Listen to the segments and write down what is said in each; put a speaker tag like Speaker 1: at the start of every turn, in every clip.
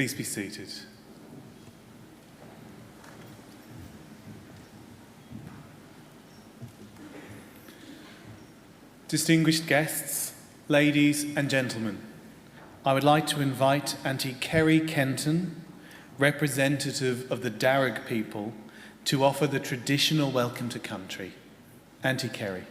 Speaker 1: Please be seated. Distinguished guests, ladies and gentlemen, I would like to invite Auntie Kerry Kenton, representative of the Darug people, to offer the traditional welcome to country. Auntie Kerry.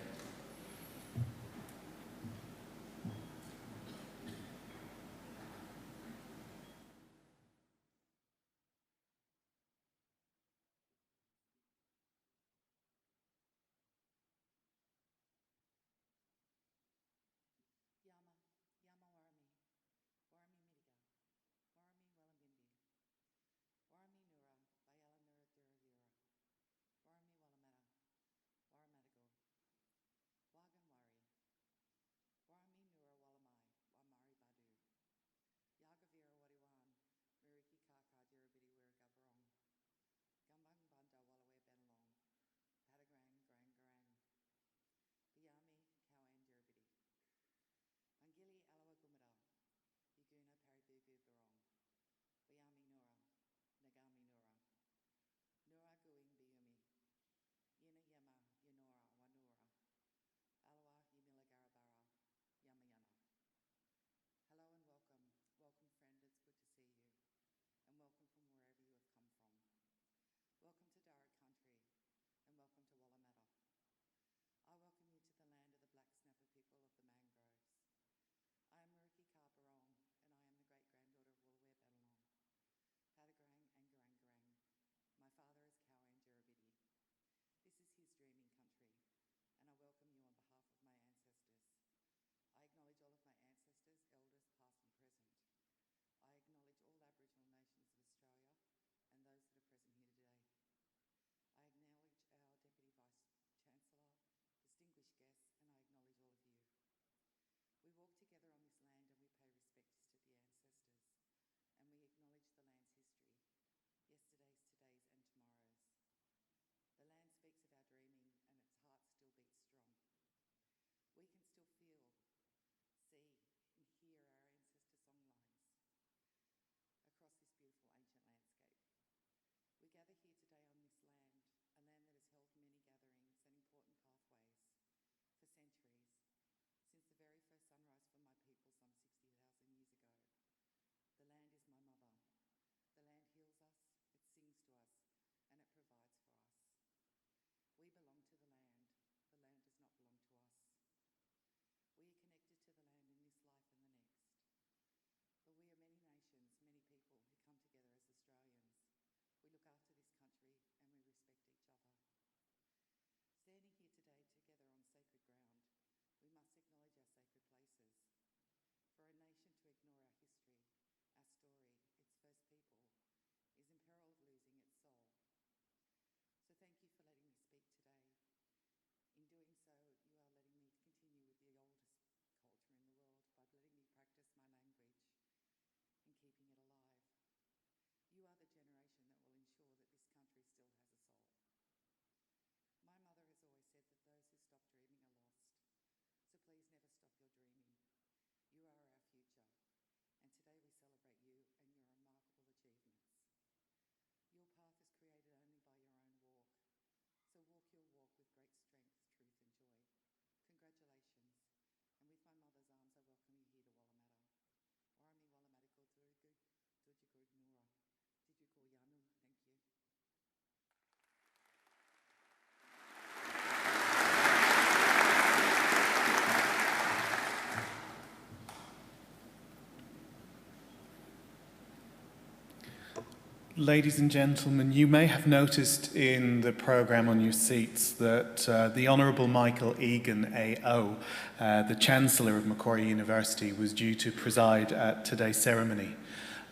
Speaker 1: Ladies and gentlemen, you may have noticed in the programme on your seats that the Honourable Michael Egan AO, the Chancellor of Macquarie University, was due to preside at today's ceremony.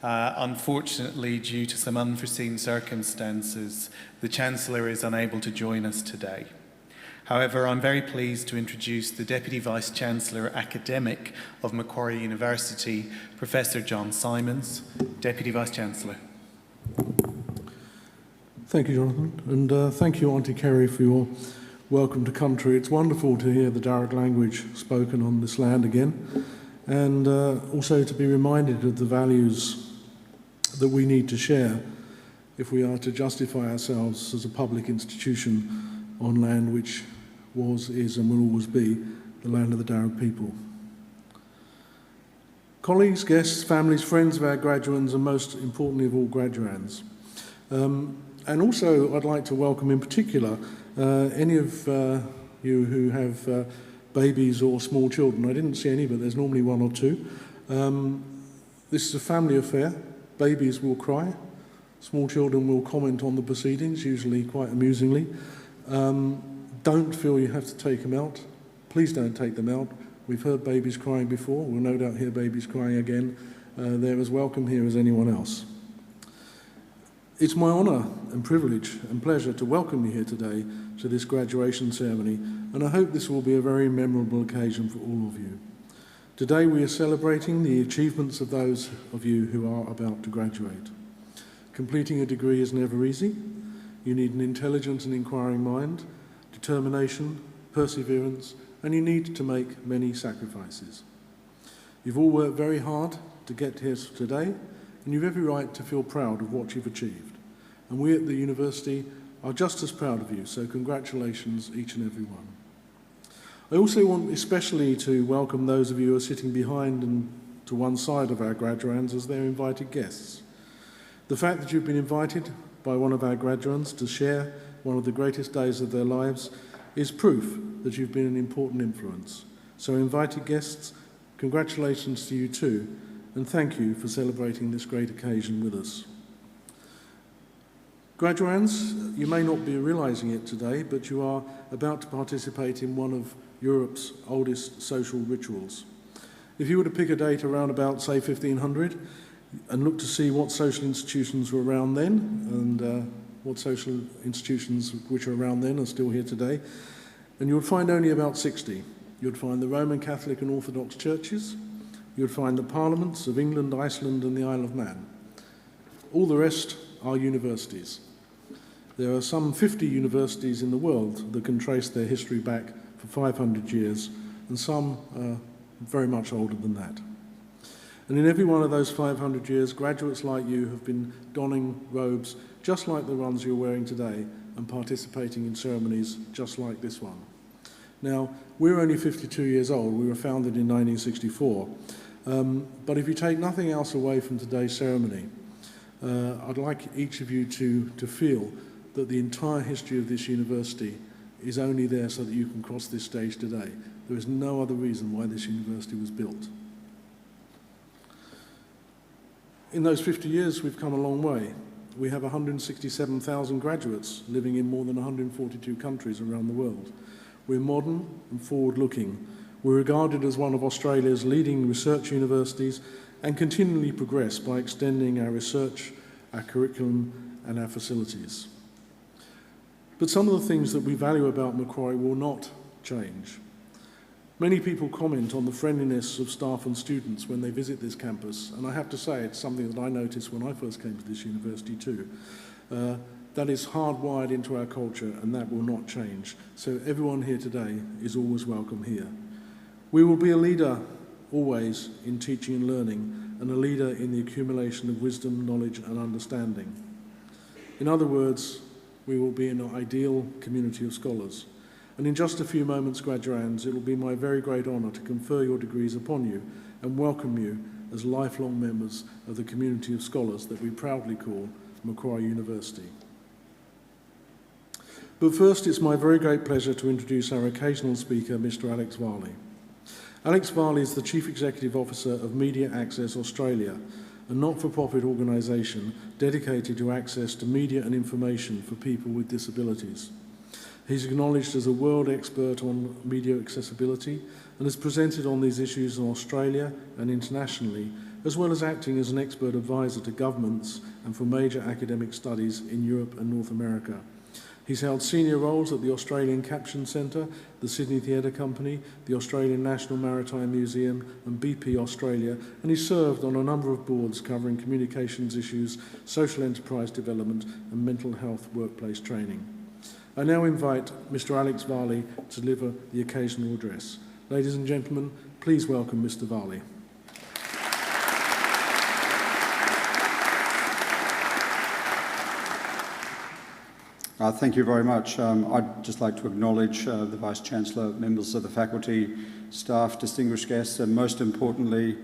Speaker 1: Unfortunately, due to some unforeseen circumstances, the Chancellor is unable to join us today. However, I'm very pleased to introduce the Deputy Vice-Chancellor Academic of Macquarie University, Professor John Simons. Deputy Vice-Chancellor.
Speaker 2: Thank you, Jonathan, and thank you, Auntie Kerry, for your welcome to country. It's wonderful to hear the Darug language spoken on this land again, and also to be reminded of the values that we need to share if we are to justify ourselves as a public institution on land which was, is and will always be the land of the Darug people. Colleagues, guests, families, friends of our graduands, and most importantly of all, graduands. And also I'd like to welcome in particular any of you who have babies or small children. I didn't see any, but there's normally one or two. This is a family affair. Babies will cry. Small children will comment on the proceedings, usually quite amusingly. Don't feel you have to take them out. Please don't take them out. We've heard babies crying before. We'll no doubt hear babies crying again. They're as welcome here as anyone else. It's my honour and privilege and pleasure to welcome you here today to this graduation ceremony, and I hope this will be a very memorable occasion for all of you. Today we are celebrating the achievements of those of you who are about to graduate. Completing a degree is never easy. You need an intelligent and inquiring mind, determination, perseverance, and you need to make many sacrifices. You've all worked very hard to get here today, and you've every right to feel proud of what you've achieved. And we at the university are just as proud of you, so congratulations each and every one. I also want especially to welcome those of you who are sitting behind and to one side of our graduands as their invited guests. The fact that you've been invited by one of our graduands to share one of the greatest days of their lives is proof that you've been an important influence. So invited guests, congratulations to you too, and thank you for celebrating this great occasion with us. Graduands, you may not be realising it today, but you are about to participate in one of Europe's oldest social rituals. If you were to pick a date around about, say, 1500, and look to see what social institutions were around then, and what social institutions which are around then are still here today, and you would find only about 60. You'd find the Roman Catholic and Orthodox churches, you'd find the parliaments of England, Iceland and the Isle of Man. All the rest are universities. There are some 50 universities in the world that can trace their history back for 500 years, and some are very much older than that. And in every one of those 500 years, graduates like you have been donning robes just like the ones you're wearing today and participating in ceremonies just like this one. Now, we're only 52 years old. We were founded in 1964. But if you take nothing else away from today's ceremony, I'd like each of you to feel that the entire history of this university is only there so that you can cross this stage today. There is no other reason why this university was built. In those 50 years, we've come a long way. We have 167,000 graduates living in more than 142 countries around the world. We're modern and forward-looking. We're regarded as one of Australia's leading research universities and continually progress by extending our research, our curriculum and our facilities. But some of the things that we value about Macquarie will not change. Many people comment on the friendliness of staff and students when they visit this campus, and I have to say it's something that I noticed when I first came to this university too. That is hardwired into our culture, and that will not change. So everyone here today is always welcome here. We will be a leader always in teaching and learning, and a leader in the accumulation of wisdom, knowledge and understanding. In other words, we will be an ideal community of scholars. And in just a few moments, graduands, it will be my very great honour to confer your degrees upon you and welcome you as lifelong members of the community of scholars that we proudly call Macquarie University. But first, it's my very great pleasure to introduce our occasional speaker, Mr. Alex Varley. Alex Varley is the Chief Executive Officer of Media Access Australia, a not-for-profit organisation dedicated to access to media and information for people with disabilities. He's acknowledged as a world expert on media accessibility and has presented on these issues in Australia and internationally, as well as acting as an expert advisor to governments and for major academic studies in Europe and North America. He's held senior roles at the Australian Caption Centre, the Sydney Theatre Company, the Australian National Maritime Museum and BP Australia, and he's served on a number of boards covering communications issues, social enterprise development and mental health workplace training. I now invite Mr. Alex Varley to deliver the occasional address. Ladies and gentlemen, please welcome Mr. Varley.
Speaker 3: Thank you very much. I'd just like to acknowledge the Vice-Chancellor, members of the faculty, staff, distinguished guests, and most importantly,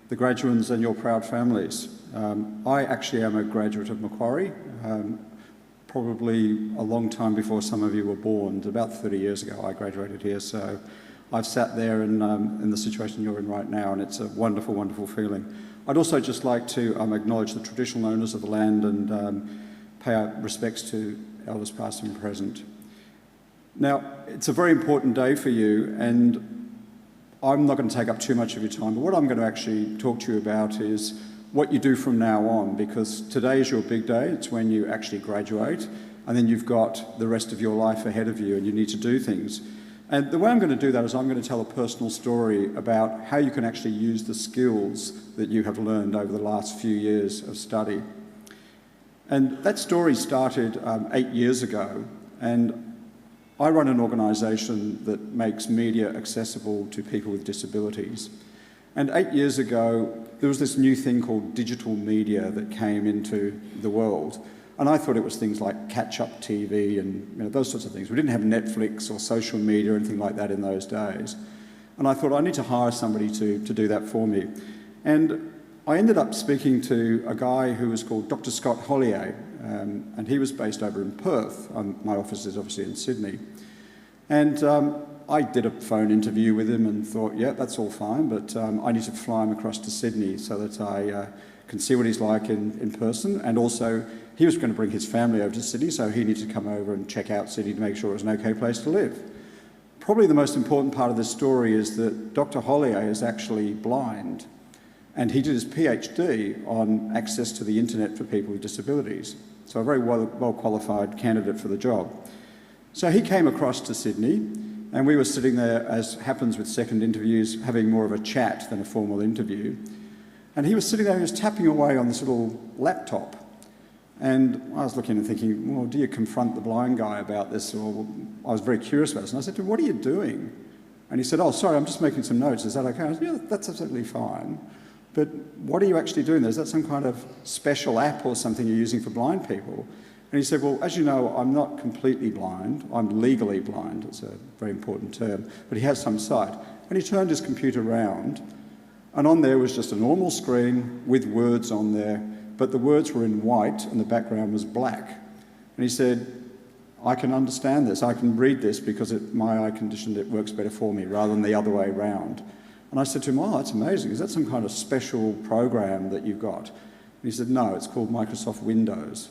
Speaker 3: the graduands and your proud families. I actually am a graduate of Macquarie, probably a long time before some of you were born. About 30 years ago I graduated here, so I've sat there in the situation you're in right now, and it's a wonderful, wonderful feeling. I'd also just like to acknowledge the traditional owners of the land and pay our respects to elders past and present. Now, it's a very important day for you, and I'm not going to take up too much of your time, but what I'm going to actually talk to you about is what you do from now on, because today is your big day. It's when you actually graduate, and then you've got the rest of your life ahead of you, and you need to do things. And the way I'm going to do that is I'm going to tell a personal story about how you can actually use the skills that you have learned over the last few years of study. And that story started 8 years ago, and I run an organisation that makes media accessible to people with disabilities. And 8 years ago, there was this new thing called digital media that came into the world. And I thought it was things like catch-up TV and those sorts of things. We didn't have Netflix or social media or anything like that in those days. And I thought, I need to hire somebody to do that for me. And I ended up speaking to a guy who was called Dr. Scott Hollier, and he was based over in Perth. My office is obviously in Sydney. And I did a phone interview with him and thought, yeah, that's all fine, but I need to fly him across to Sydney so that I can see what he's like in person. And also, he was going to bring his family over to Sydney, so he needed to come over and check out Sydney to make sure it was an okay place to live. Probably the most important part of this story is that Dr. Hollier is actually blind, and he did his PhD on access to the internet for people with disabilities. So a very well-qualified candidate for the job. So he came across to Sydney, and we were sitting there, as happens with second interviews, having more of a chat than a formal interview. And he was sitting there, he was tapping away on this little laptop. And I was looking and thinking, well, do you confront the blind guy about this? Or I was very curious about this. And I said to him, what are you doing? And he said, oh, sorry, I'm just making some notes. Is that okay? I said, yeah, that's absolutely fine. But what are you actually doing there? Is that some kind of special app or something you're using for blind people? And he said, well, as you know, I'm not completely blind. I'm legally blind. It's a very important term. But he has some sight. And he turned his computer around, and on there was just a normal screen with words on there, but the words were in white and the background was black. And he said, I can understand this. I can read this because my eye condition, it works better for me rather than the other way around. And I said to him, oh, that's amazing. Is that some kind of special program that you've got? And he said, no, it's called Microsoft Windows.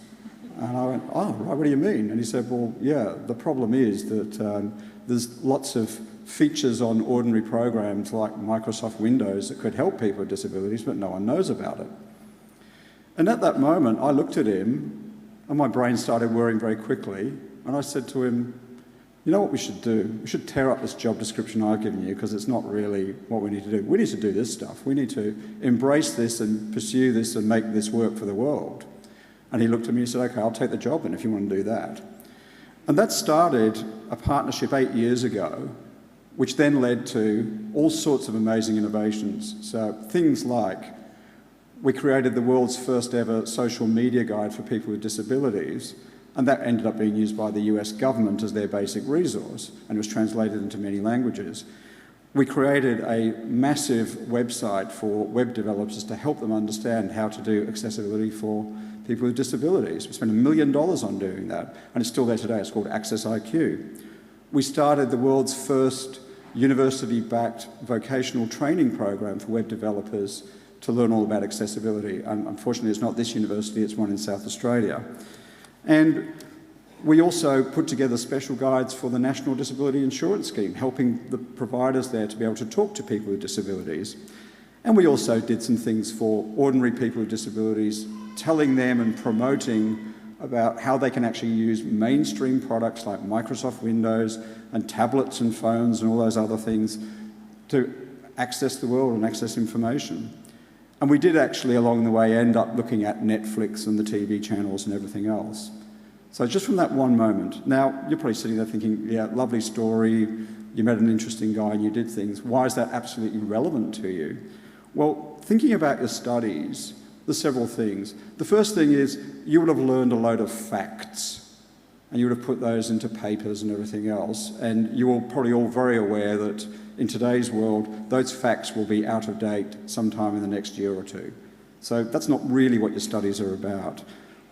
Speaker 3: And I went, oh, right, what do you mean? And he said, well, yeah, the problem is that there's lots of features on ordinary programs like Microsoft Windows that could help people with disabilities, but no one knows about it. And at that moment, I looked at him, and my brain started whirring very quickly, and I said to him, you know what we should do? We should tear up this job description I've given you, because it's not really what we need to do. We need to do this stuff. We need to embrace this and pursue this and make this work for the world. And he looked at me and said, okay, I'll take the job then if you want to do that. And that started a partnership 8 years ago, which then led to all sorts of amazing innovations. So things like, we created the world's first ever social media guide for people with disabilities, and that ended up being used by the US government as their basic resource, and it was translated into many languages. We created a massive website for web developers to help them understand how to do accessibility for people with disabilities. We spent $1 million on doing that, and it's still there today. It's called Access IQ. We started the world's first university-backed vocational training program for web developers to learn all about accessibility. And unfortunately, it's not this university, it's one in South Australia. And we also put together special guides for the National Disability Insurance Scheme, helping the providers there to be able to talk to people with disabilities. And we also did some things for ordinary people with disabilities, telling them and promoting about how they can actually use mainstream products like Microsoft Windows and tablets and phones and all those other things to access the world and access information. And we did actually, along the way, end up looking at Netflix and the TV channels and everything else. So just from that one moment, now you're probably sitting there thinking, yeah, lovely story, you met an interesting guy and you did things. Why is that absolutely relevant to you? Well, thinking about your studies, there's several things. The first thing is you would have learned a load of facts. and you would have put those into papers and everything else. And you're probably all very aware that in today's world, those facts will be out of date sometime in the next year or two. So that's not really what your studies are about.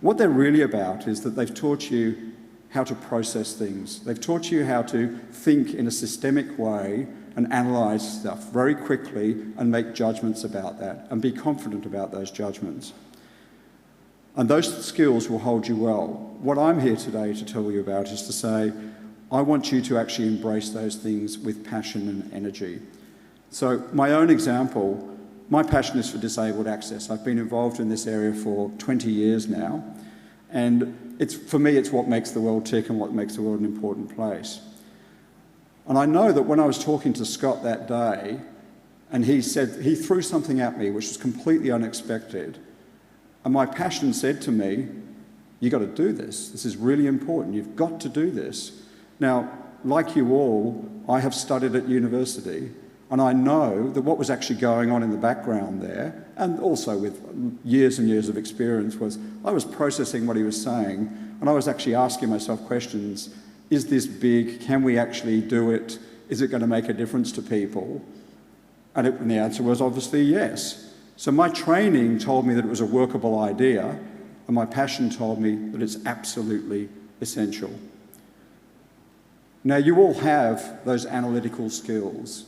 Speaker 3: What they're really about is that they've taught you how to process things. They've taught you how to think in a systemic way and analyse stuff very quickly and make judgments about that and be confident about those judgments. And those skills will hold you well. What I'm here today to tell you about is to say, I want you to actually embrace those things with passion and energy. So my own example, my passion is for disabled access. I've been involved in this area for 20 years now, and for me, it's what makes the world tick and what makes the world an important place. And I know that when I was talking to Scott that day, and he threw something at me which was completely unexpected, and my passion said to me, you've got to do this. This is really important. You've got to do this. Now, like you all, I have studied at university, and I know that what was actually going on in the background there, and also with years and years of experience, was I was processing what he was saying, and I was actually asking myself questions. Is this big? Can we actually do it? Is it going to make a difference to people? And the answer was obviously yes. So my training told me that it was a workable idea, and my passion told me that it's absolutely essential. Now, you all have those analytical skills.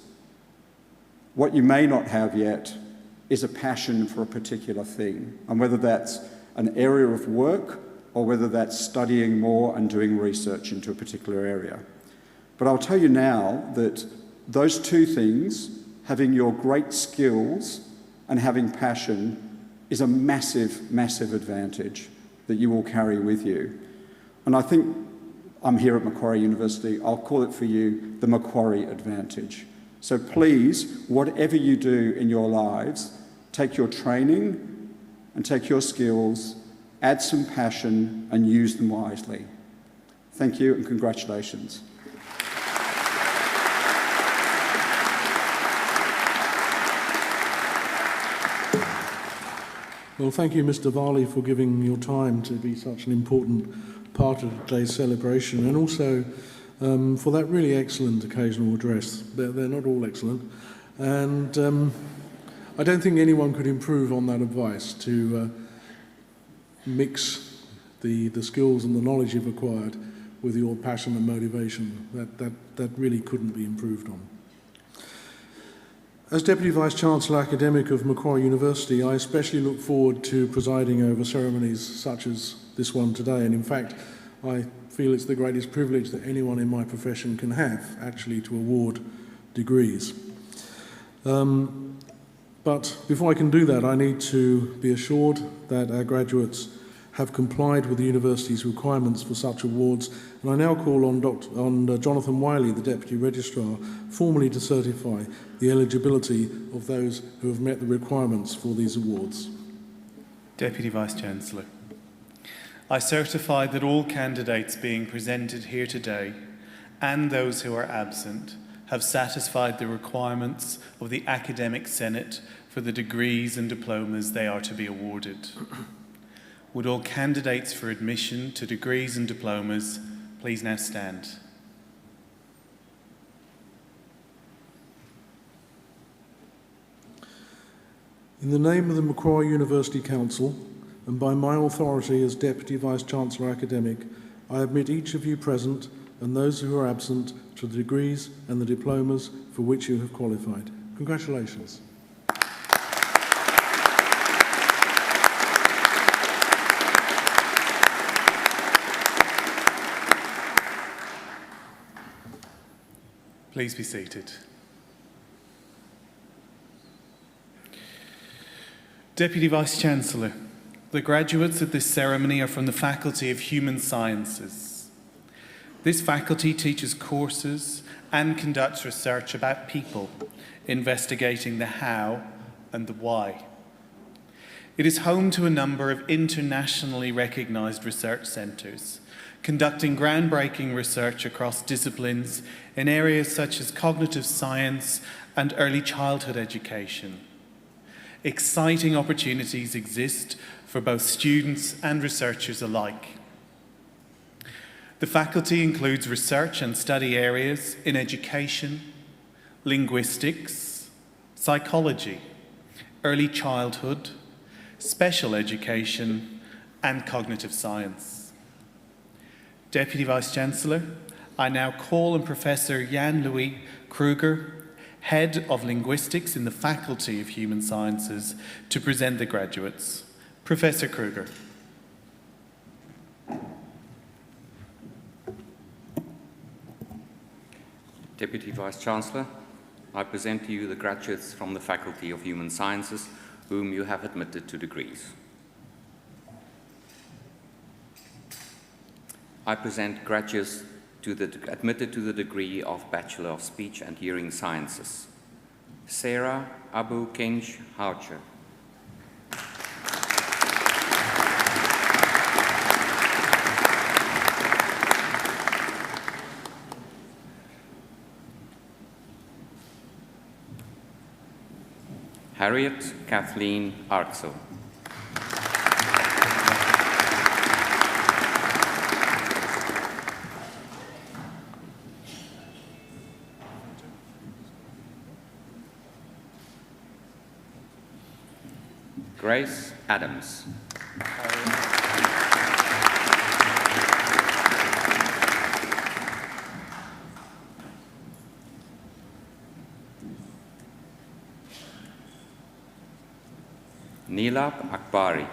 Speaker 3: What you may not have yet is a passion for a particular thing, and whether that's an area of work or whether that's studying more and doing research into a particular area. But I'll tell you now that those two things, having your great skills and having passion, is a massive, massive advantage that you will carry with you. And I think I'm here at Macquarie University, I'll call it for you the Macquarie advantage. So please, whatever you do in your lives, take your training and take your skills, add some passion and use them wisely. Thank you and congratulations.
Speaker 2: Well, thank you, Mr. Varley, for giving your time to be such an important part of today's celebration, and also for that really excellent occasional address. They're not all excellent, and I don't think anyone could improve on that advice to mix the skills and the knowledge you've acquired with your passion and motivation. That really couldn't be improved on. As Deputy Vice-Chancellor Academic of Macquarie University, I especially look forward to presiding over ceremonies such as this one today, and in fact, I feel it's the greatest privilege that anyone in my profession can have, actually, to award degrees. But before I can do that, I need to be assured that our graduates have complied with the university's requirements for such awards, and I now call on Jonathan Wiley, the Deputy Registrar, formally to certify the eligibility of those who have met the requirements for these awards.
Speaker 1: Deputy Vice-Chancellor, I certify that all candidates being presented here today and those who are absent have satisfied the requirements of the Academic Senate for the degrees and diplomas they are to be awarded. Would all candidates for admission to degrees and diplomas please now stand?
Speaker 2: In the name of the Macquarie University Council, and by my authority as Deputy Vice-Chancellor Academic, I admit each of you present and those who are absent to the degrees and the diplomas for which you have qualified. Congratulations.
Speaker 1: Please be seated. Deputy Vice-Chancellor, the graduates at this ceremony are from the Faculty of Human Sciences. This faculty teaches courses and conducts research about people, investigating the how and the why. It is home to a number of internationally recognised research centres, conducting groundbreaking research across disciplines in areas such as cognitive science and early childhood education. Exciting opportunities exist for both students and researchers alike. The faculty includes research and study areas in education, linguistics, psychology, early childhood, special education, and cognitive science. Deputy Vice-Chancellor, I now call on Professor Jan-Louis Kruger, Head of Linguistics in the Faculty of Human Sciences, to present the graduates. Professor Kruger.
Speaker 4: Deputy Vice-Chancellor, I present to you the graduates from the Faculty of Human Sciences whom you have admitted to degrees. I present graduates admitted to the degree of Bachelor of Speech and Hearing Sciences. Sarah Abu Kenj Houcher. Harriet Kathleen Arksel. Grace Adams. Neelab Akbari.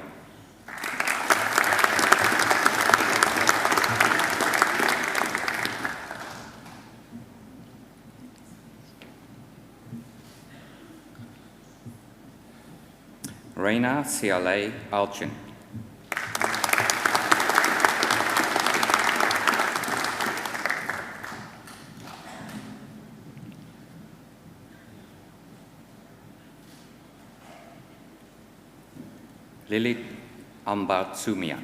Speaker 4: Reina Sialei Alchin. Lilith Ambatsumia.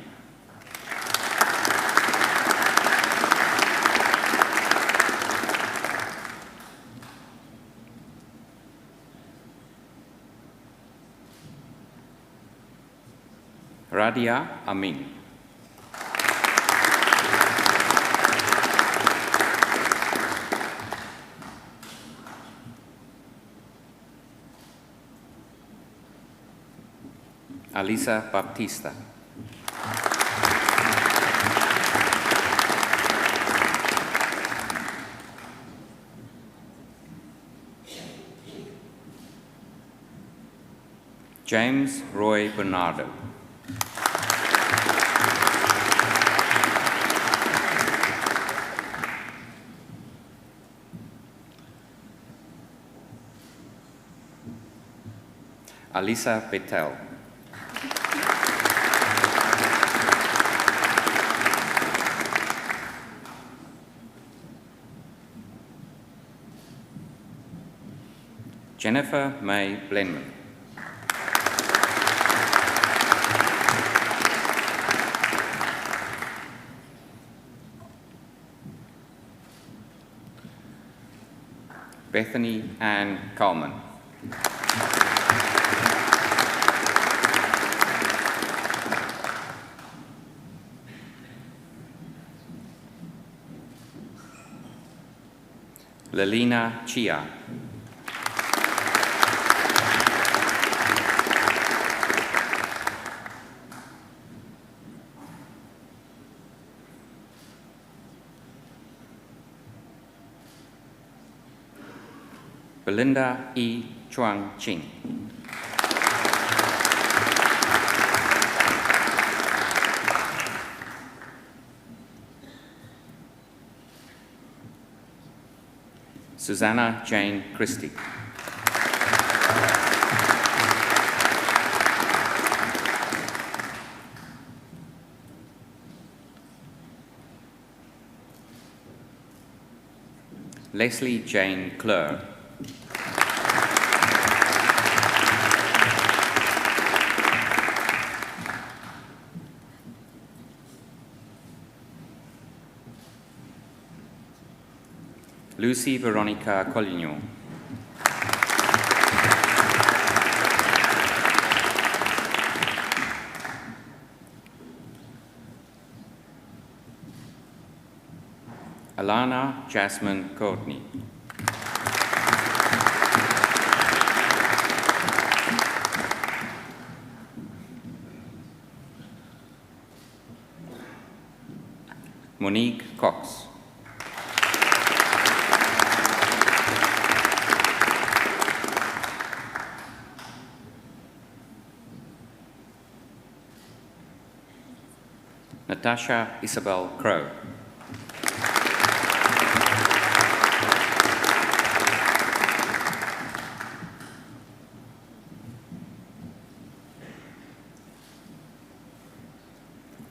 Speaker 4: Radia Amin. Alisa Baptista. James Roy Bernardo. Alisa Betel. Jennifer May Blenman. Bethany Ann Coleman. Lelina Chia. Belinda E. Chuang Ching. Susanna Jane Christie. Leslie Jane Kleur. Lucy Veronica Collignon. Alana Jasmine Courtney. Monique Cox. Natasha Isabel Crow.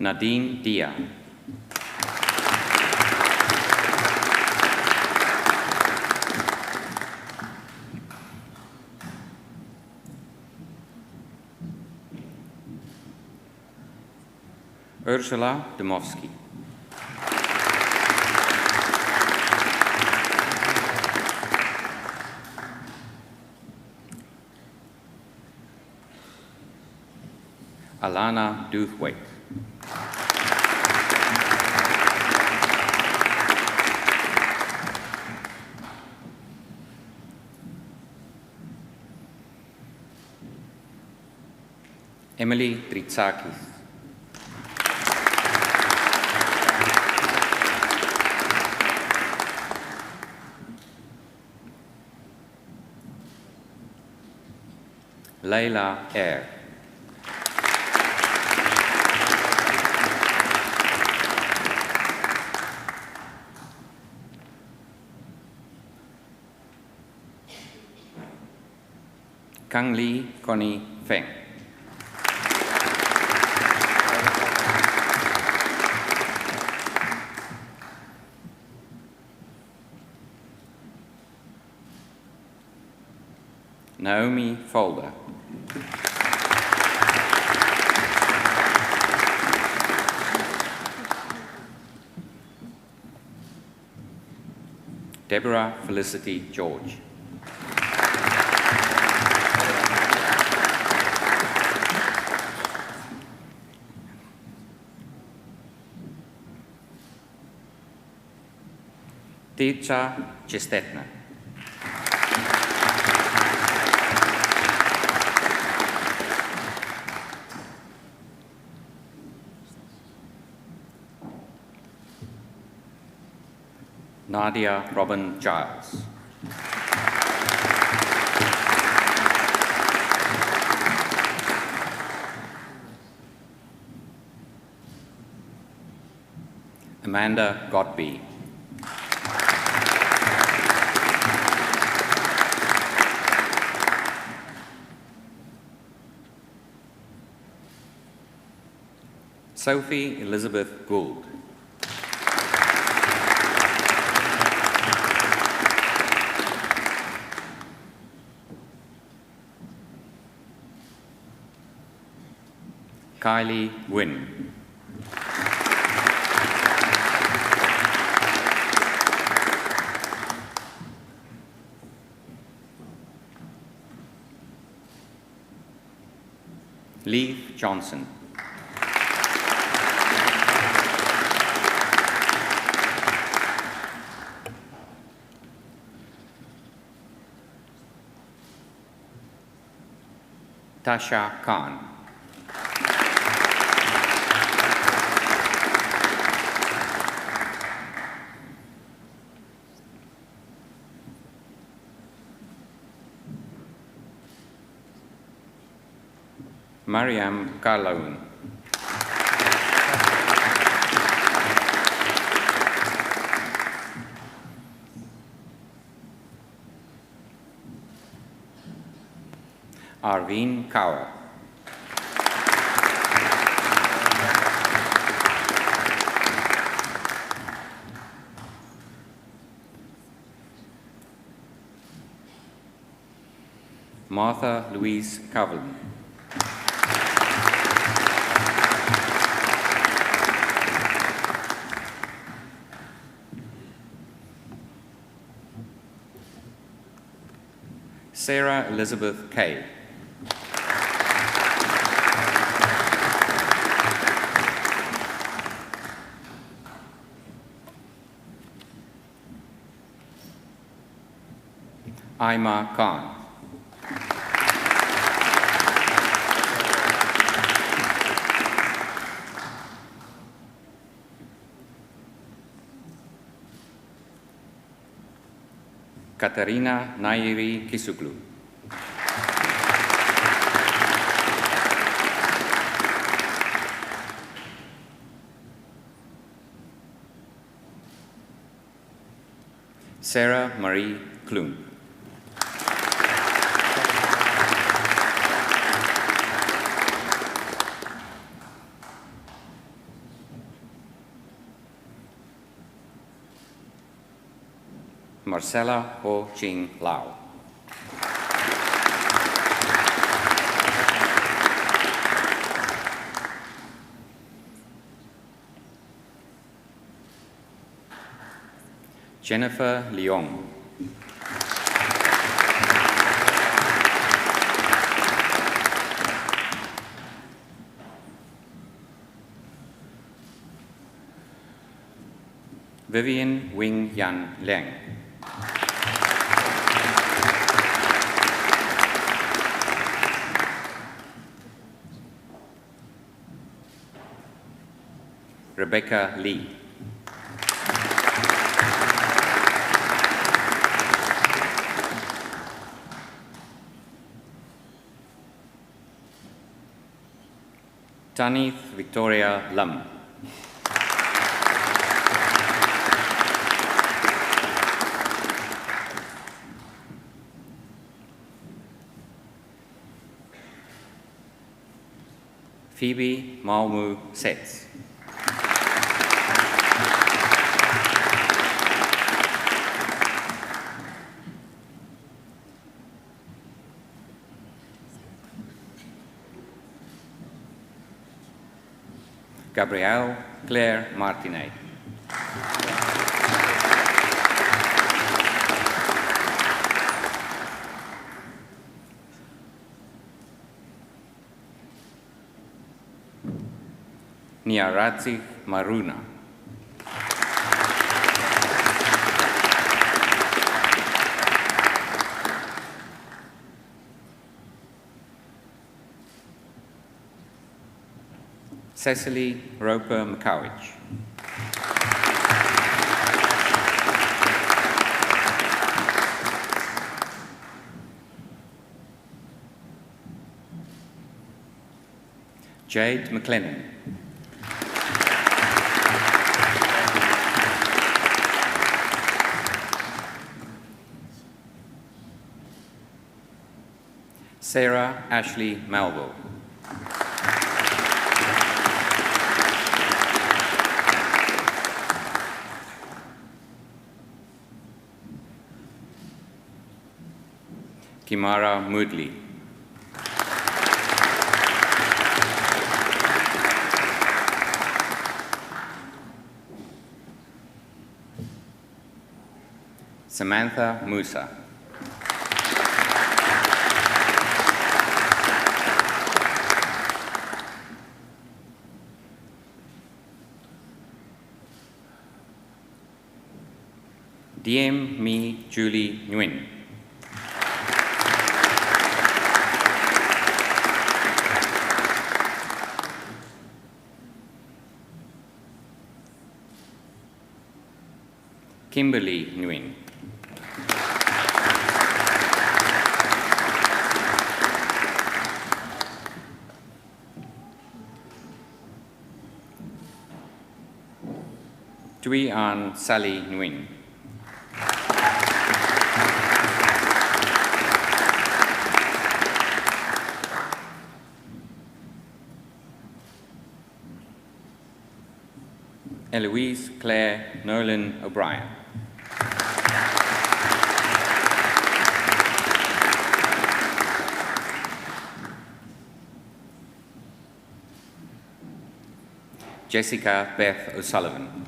Speaker 4: Nadine Dia. Ursula Dmowski. Alana Doothwaite. Emily Tritsakis. Layla Air. Kang Lee Connie Feng. Naomi Folder. Deborah Felicity George. Teacher Chestetna. Nadia Robin Giles. Amanda Godby. Sophie Elizabeth Gould. Kylie Wynn. Leif Johnson. Tasha Khan. Mariam Karloun. Arveen Kaur. Martha Louise Coven. Sarah Elizabeth Kay. Aima Khan. Katarina Nairi Kisuglu. Sarah Marie Klum. Marcella Ho Ching Lau. Jennifer Leong. Vivian Wing Yan Leng. Rebecca Lee. Tanith Victoria Lam. Phoebe Malmu Sets. Gabrielle Claire Martinet. Niaratzi Maruna. Cecily Roper McCowich. Jade McLennan. Sarah Ashley Malvo. Kimara Moodley. Samantha Musa. Diem Mi Julie Nguyen. Kimberly Nguyen. Dwi An Sally Nguyen. Eloise Claire Nolan O'Brien. Jessica Beth O'Sullivan.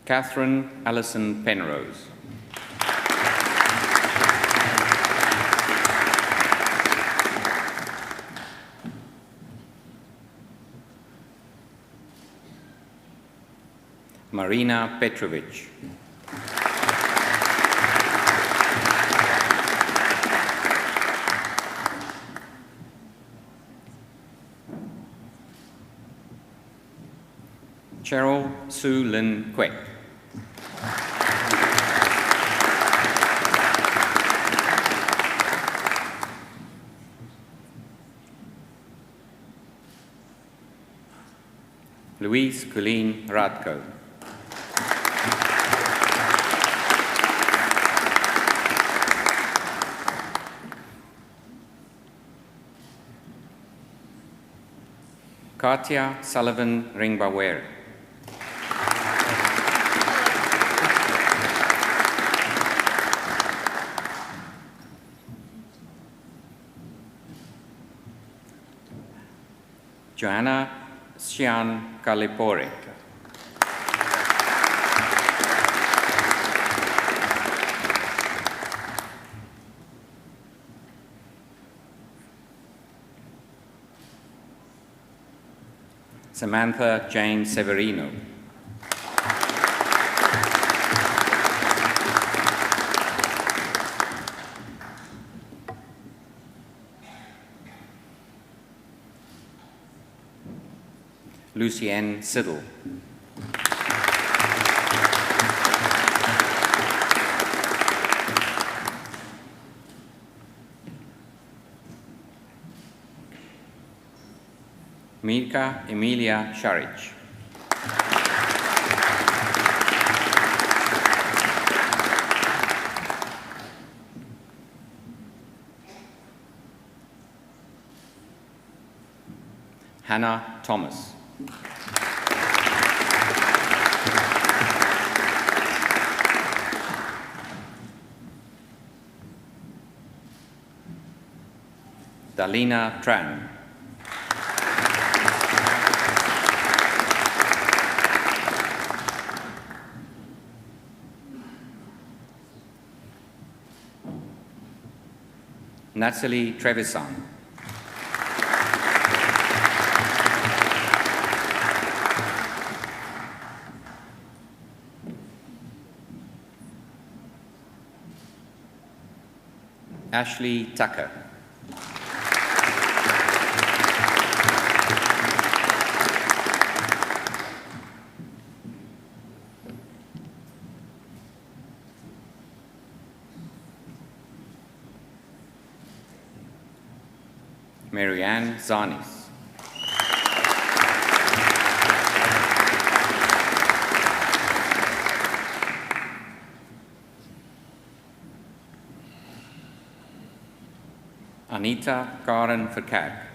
Speaker 4: Catherine Allison Penrose. Marina Petrovic. Cheryl Sue Lynn Quek. Louise Colleen Radko. Katya Sullivan Ringbawere. Joanna Sian Kalipore. Samantha Jane Severino. Lucienne Siddle. Mirka Emilia Šarić. Hannah Thomas. Dalina Tran. Natalie Trevisan. Ashley Tucker. Marianne Zanis. Anita Karen Verkerk.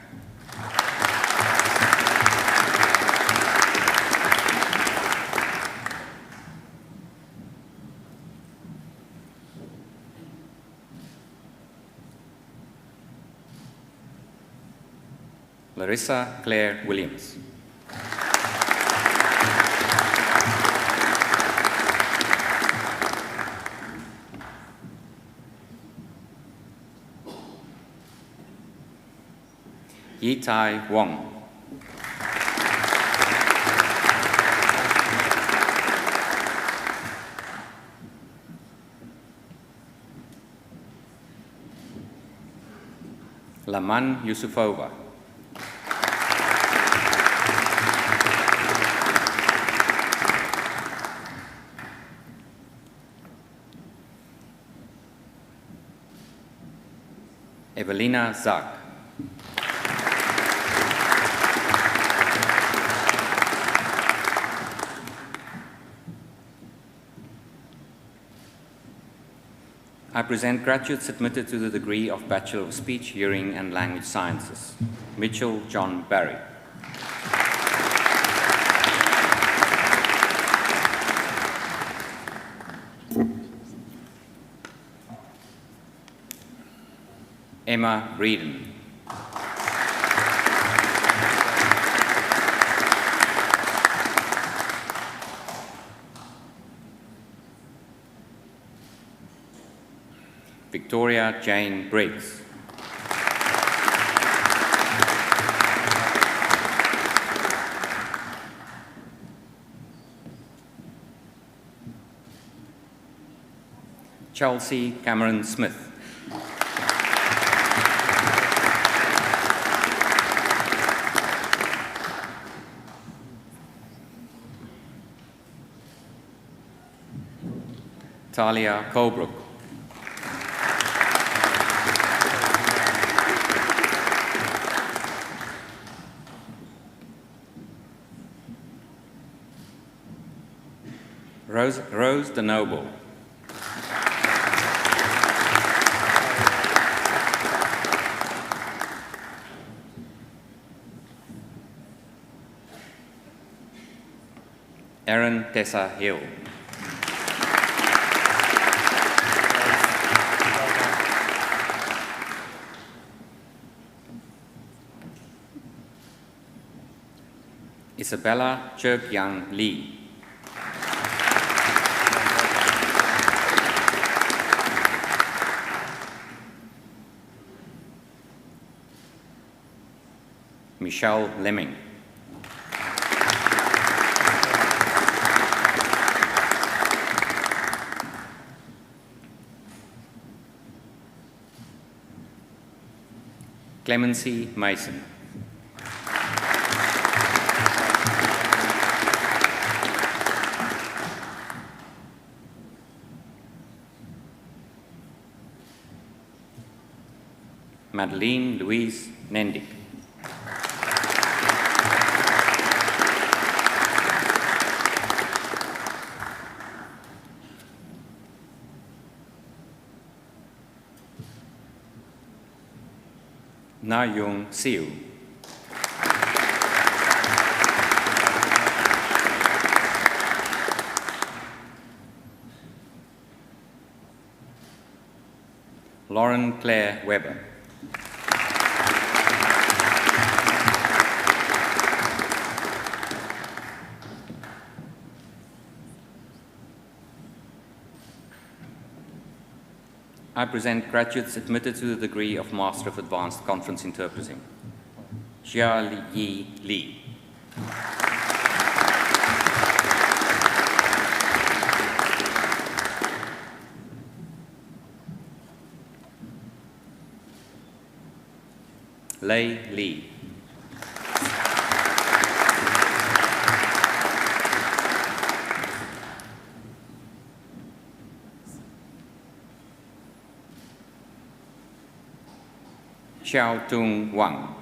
Speaker 4: Larissa Claire Williams. Yitai Wong. Laman Yusufova. Evelina Zak. I present graduates admitted to the degree of Bachelor of Speech, Hearing and Language Sciences. Mitchell John Barry. Emma Breeden. Victoria Jane Briggs. Chelsea Cameron Smith. Talia Colebrook. Rose de Noble. Erin Tessa Hill. Isabella Churk Yang Lee. Michelle Lemming. Clemency Mason. Madeline Louise Nendick. Na Young Siu. Lauren Claire Weber. I present graduates admitted to the degree of Master of Advanced Conference Interpreting. Xia Yi Li. Lei Li. Xiao Tung Wang.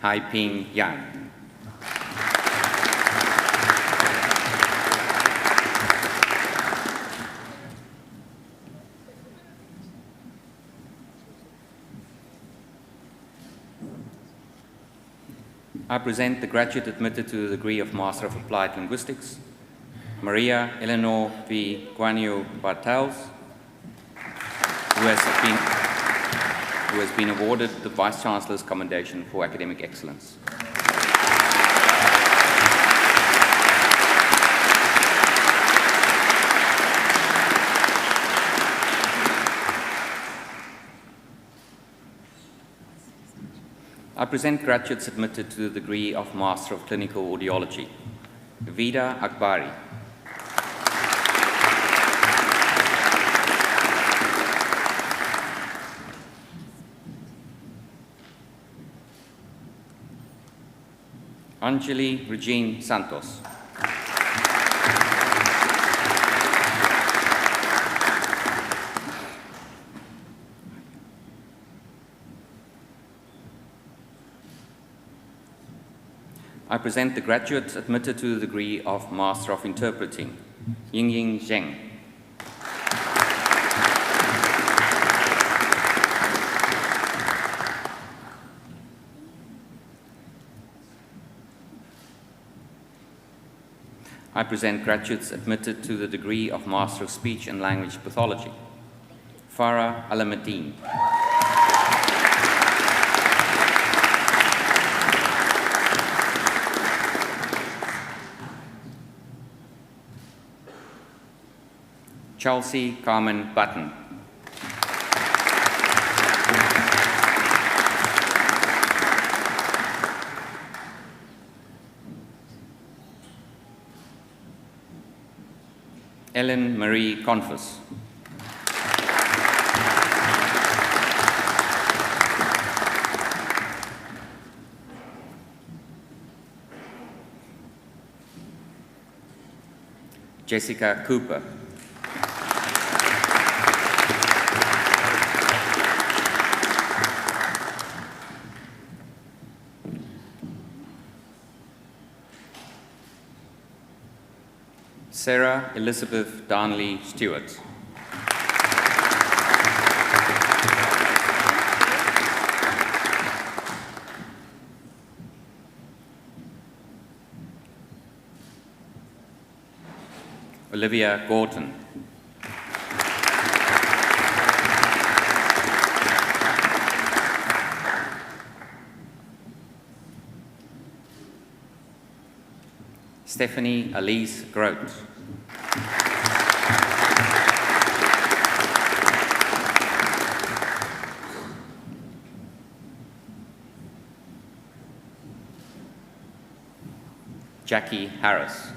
Speaker 4: Haiping Yang. I present the graduate admitted to the degree of Master of Applied Linguistics, Maria Eleanor V. Guanyu Bartels, who has been awarded the Vice Chancellor's Commendation for Academic Excellence. I present graduates admitted to the degree of Master of Clinical Audiology, Vida Akbari. Anjali Regine Santos. I present the graduates admitted to the degree of Master of Interpreting, Yingying Zheng. I present graduates admitted to the degree of Master of Speech and Language Pathology, Farah Alameddin. Chelsea Carmen Button. Ellen Marie Confus. Jessica Cooper. Sarah Elizabeth Darnley Stewart. Olivia Gorton. Stephanie Elise Grote. Jackie Harris.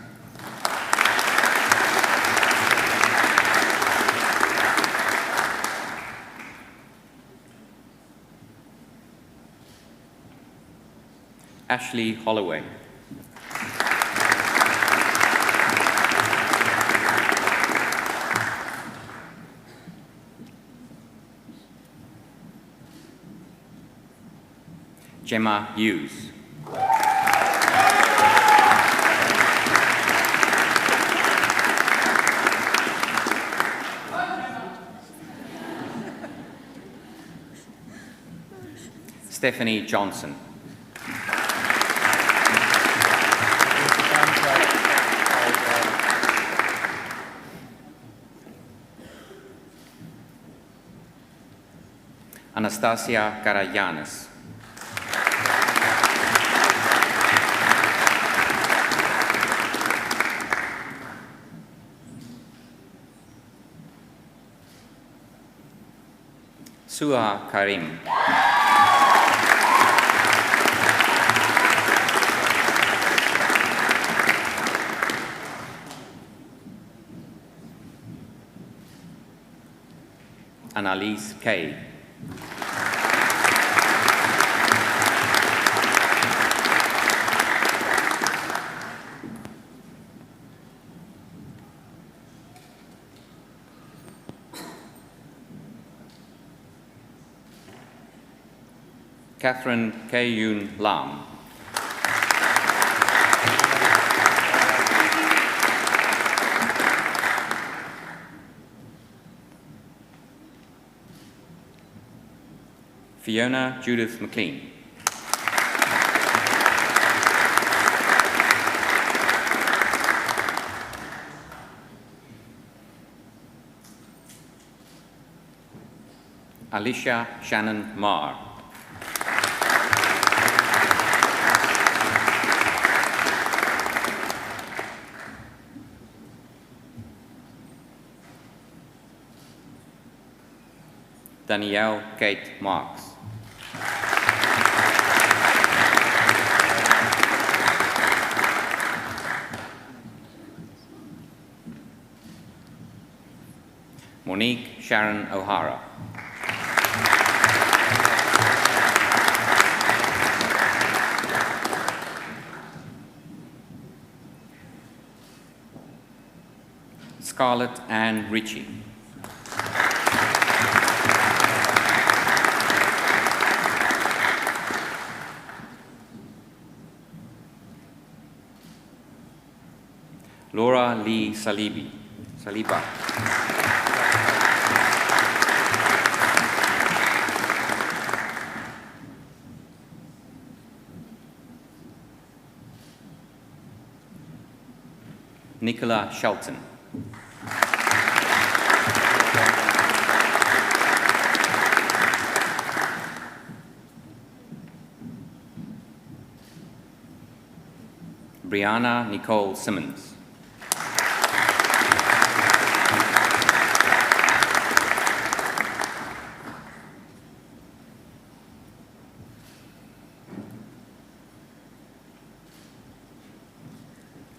Speaker 4: Ashley Holloway. Gemma Hughes. Stephanie Johnson. Anastasia Karayanis. Suha Karim. Annalise Kay. Catherine K-Yoon Lam. Fiona Judith McLean. Alicia Shannon Marr. Danielle Kate Marks. Monique Sharon O'Hara. Scarlett Ann Ritchie. Laura Lee Saliba. Nicola Shelton. Brianna Nicole Simmons.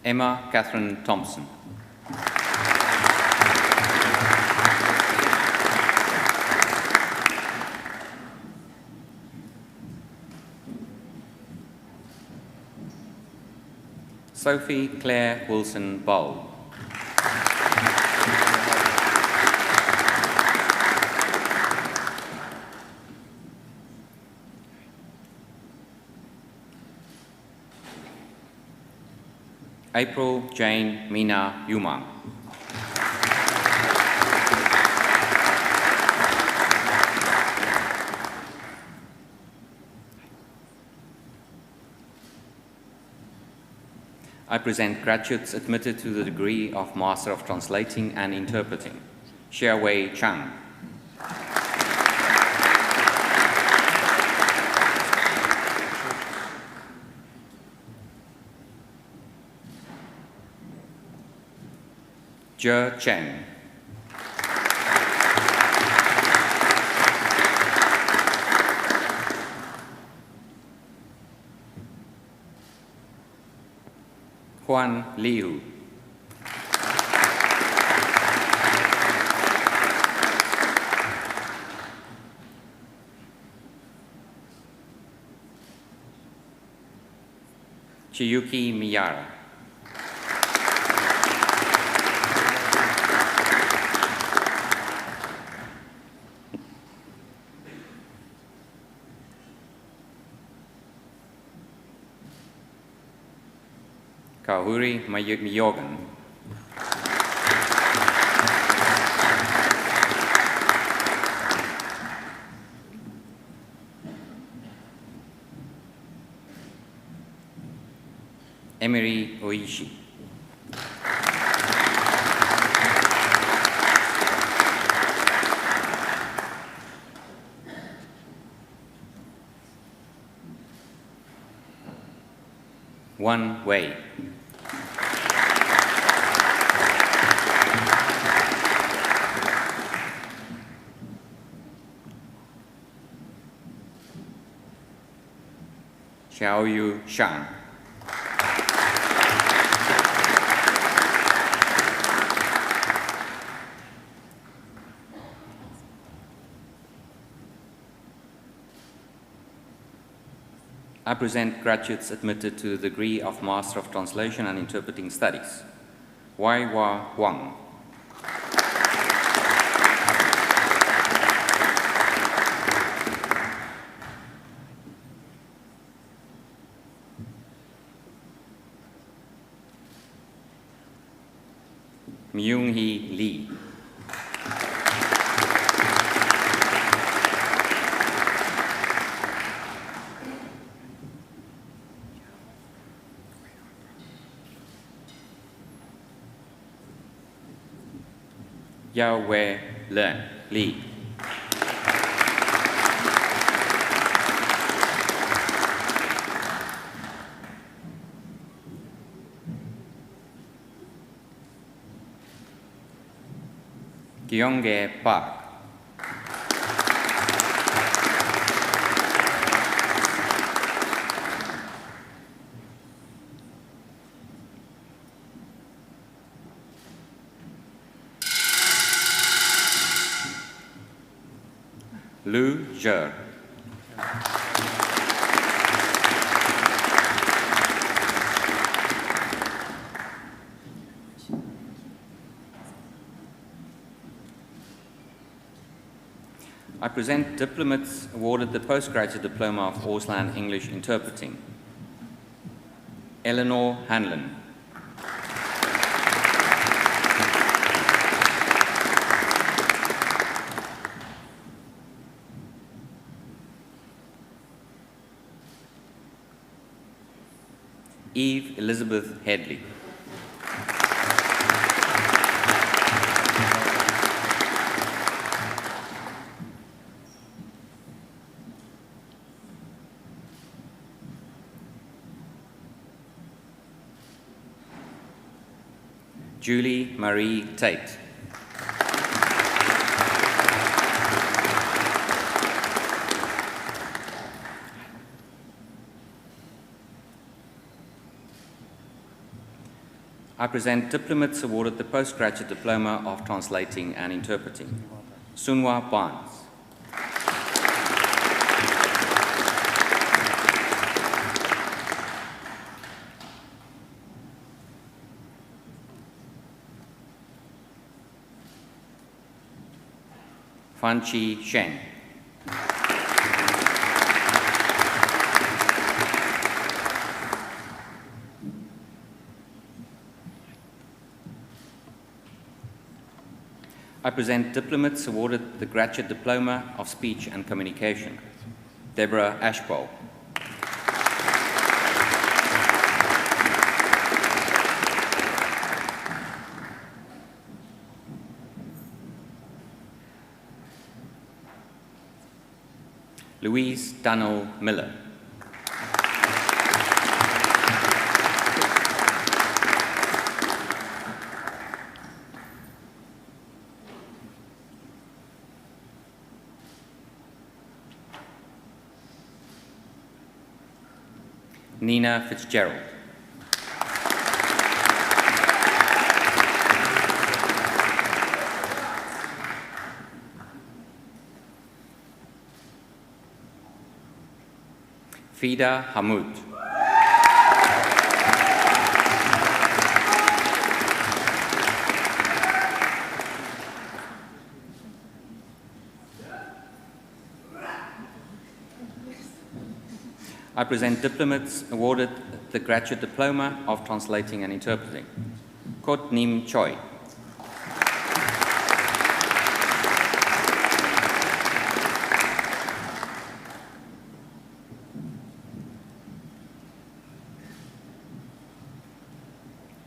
Speaker 4: Emma Catherine Thompson. Sophie Claire Wilson Bowl. April Jane Mina Yumang. I present graduates admitted to the degree of Master of Translating and Interpreting. Xiaowei Chang. Zhe Chen. Juan Liu. Chiyuki Miyara. Kahuri Miyogan. Emery Oishi. Wan Wei. Xiaoyu Shang. I present graduates admitted to the degree of Master of Translation and Interpreting Studies. Wai Hua Wang. Myung-hee Lee. Yao Wei Len Lee. Kyungge Park. Lu Zhe. I present diplomates awarded the postgraduate diploma of Auslan English Interpreting. Eleanor Hanlon. Eve Elizabeth Headley. Julie Marie Tate. I present diplomates awarded the postgraduate diploma of Translating and Interpreting. Sunwa Barnes. Huanqi Shen. I present diplomates awarded the Graduate Diploma of Speech and Communication. Deborah Ashbowl. Louise Dunnell Miller. Nina Fitzgerald. Fida Hamoud. I present diplomates awarded the Graduate Diploma of Translating and Interpreting. Kot Nim Choi.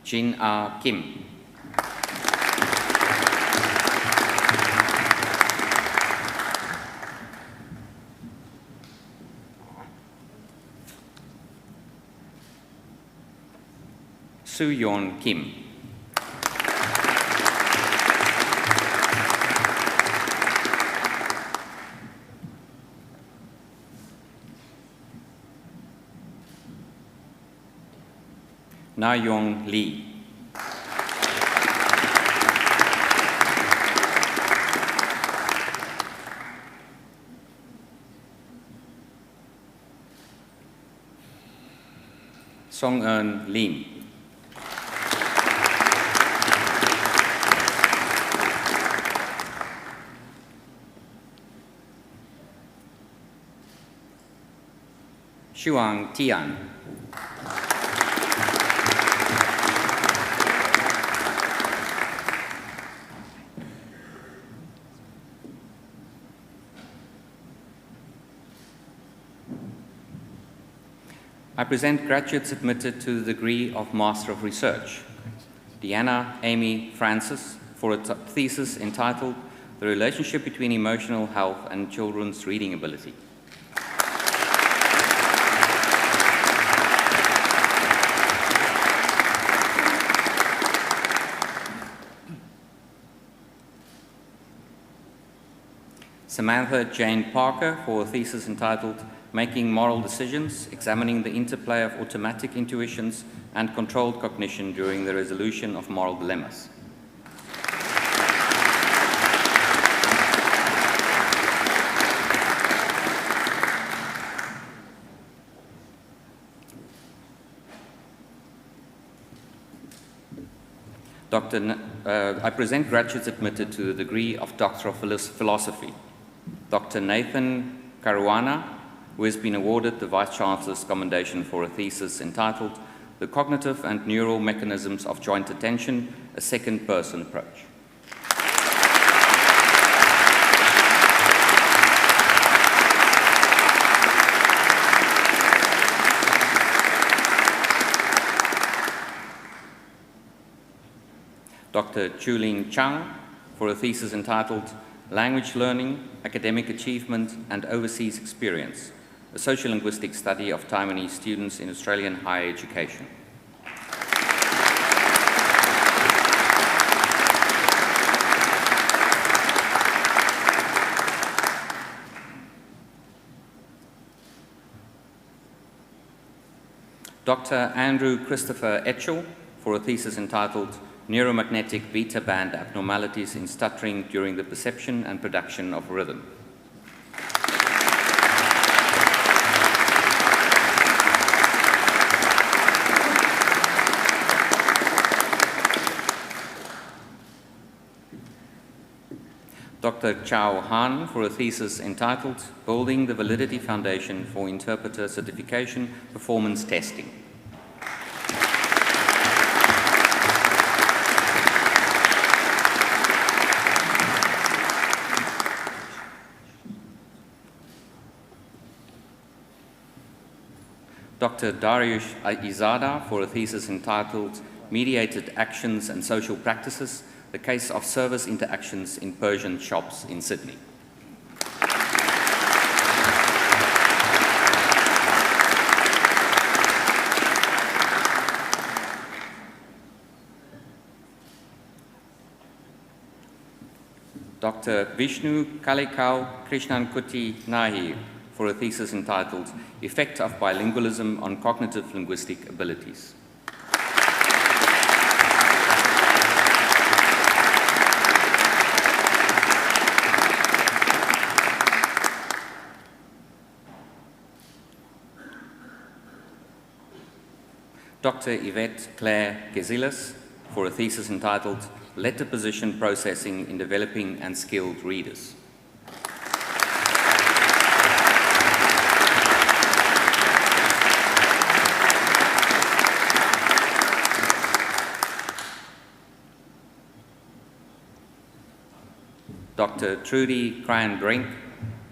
Speaker 4: Jin Ah Kim. Soo Yeon Kim. Na Yong Lee. Song Eun Lim. Shuang Tian. I present graduates admitted to the degree of Master of Research. Deanna Amy Francis for a thesis entitled The Relationship Between Emotional Health and Children's Reading Ability. Samantha Jane Parker for a thesis entitled Making Moral Decisions, Examining the Interplay of Automatic Intuitions and Controlled Cognition During the Resolution of Moral Dilemmas. I present graduates admitted to the degree of Doctor of Philosophy. Dr. Nathan Caruana, who has been awarded the Vice-Chancellor's Commendation for a thesis entitled The Cognitive and Neural Mechanisms of Joint Attention, a Second-Person Approach. Dr. Chuling Chang for a thesis entitled Language Learning, Academic Achievement and Overseas Experience, a sociolinguistic study of Taiwanese students in Australian higher education. Dr. Andrew Christopher Etchell for a thesis entitled Neuromagnetic Beta Band Abnormalities in Stuttering During the Perception and Production of Rhythm. Dr. Chao Han for a thesis entitled Building the Validity Foundation for Interpreter Certification Performance Testing. Dr. Dariush Izada for a thesis entitled Mediated Actions and Social Practices, the Case of Service Interactions in Persian Shops in Sydney. Dr. Vishnu Kalikau Krishnankuti Nahi for a thesis entitled Effect of Bilingualism on Cognitive Linguistic Abilities. Dr. Yvette Claire Gezilis for a thesis entitled Letter Position Processing in Developing and Skilled Readers. Dr. Trudy Cryan-Brink,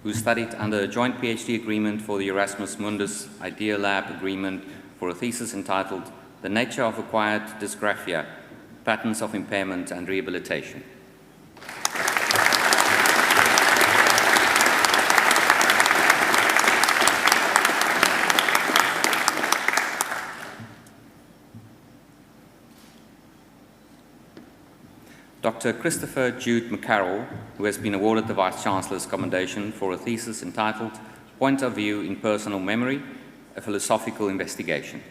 Speaker 4: who studied under a joint PhD agreement for the Erasmus Mundus Idea Lab agreement for a thesis entitled The Nature of Acquired Dysgraphia, Patterns of Impairment and Rehabilitation. Dr. Christopher Jude McCarroll, who has been awarded the Vice-Chancellor's Commendation for a thesis entitled Point of View in Personal Memory, a Philosophical Investigation.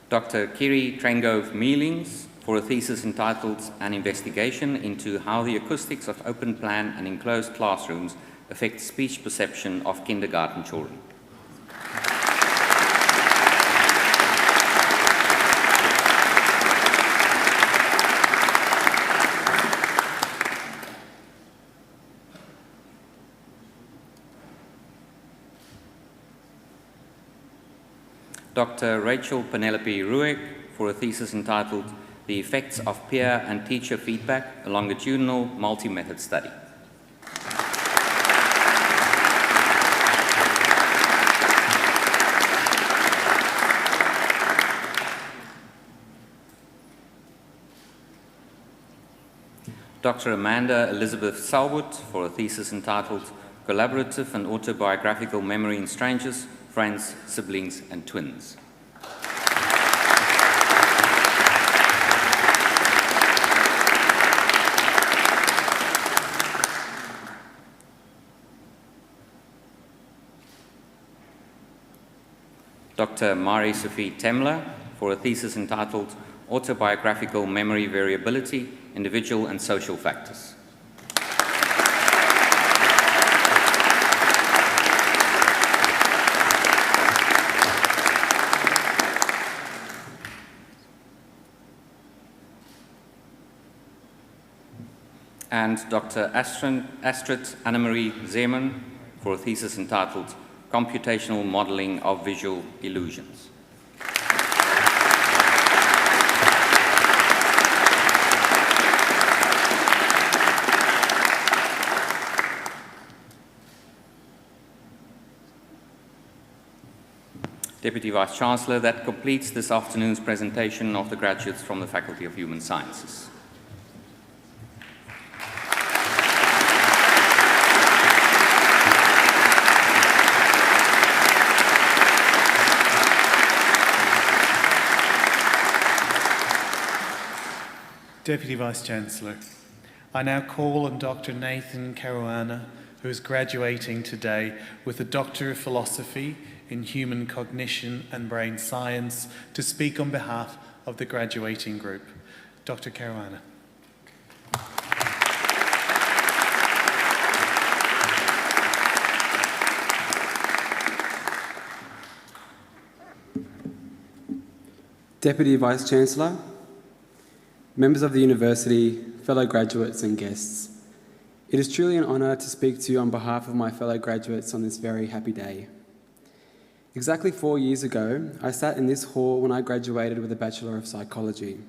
Speaker 4: Dr. Kiri Trengove-Mealings for a thesis entitled An Investigation into How the Acoustics of Open Plan and Enclosed Classrooms Affect Speech Perception of Kindergarten Children. Dr. Rachel Penelope Ruick for a thesis entitled The Effects of Peer and Teacher Feedback, a Longitudinal Multi-Method Study. Dr. Amanda Elizabeth Salwood for a thesis entitled Collaborative and Autobiographical Memory in Strangers, Friends, Siblings, and Twins. Dr. Marie-Sophie Temler for a thesis entitled Autobiographical Memory Variability, Individual and Social Factors. And Dr. Astrid Annemarie Zeeman for a thesis entitled Computational Modeling of Visual Illusions. Deputy Vice-Chancellor, that completes this afternoon's presentation of the graduates from the Faculty of Human Sciences.
Speaker 1: Deputy Vice-Chancellor, I now call on Dr. Nathan Caruana, who is graduating today with a Doctor of Philosophy in Human Cognition and Brain Science, to speak on behalf of the graduating group. Dr. Caruana.
Speaker 5: Deputy Vice-Chancellor, members of the university, fellow graduates and guests. It is truly an honour to speak to you on behalf of my fellow graduates on this very happy day. Exactly 4 years ago, I sat in this hall when I graduated with a Bachelor of Psychology.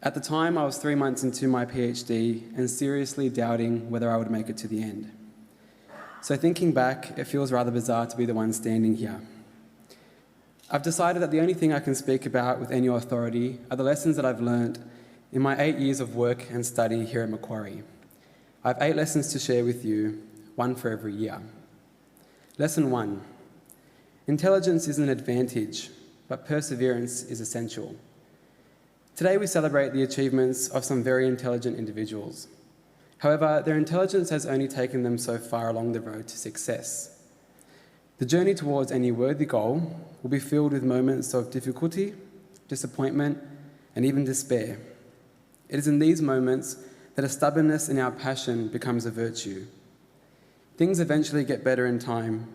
Speaker 5: At the time, I was 3 months into my PhD and seriously doubting whether I would make it to the end. So thinking back, it feels rather bizarre to be the one standing here. I've decided that the only thing I can speak about with any authority are the lessons that I've learned in my 8 years of work and study here at Macquarie. I have 8 lessons to share with you, one for every year. Lesson 1. Intelligence is an advantage, but perseverance is essential. Today we celebrate the achievements of some very intelligent individuals. However, their intelligence has only taken them so far along the road to success. The journey towards any worthy goal will be filled with moments of difficulty, disappointment, and even despair. It is in these moments that a stubbornness in our passion becomes a virtue. Things eventually get better in time,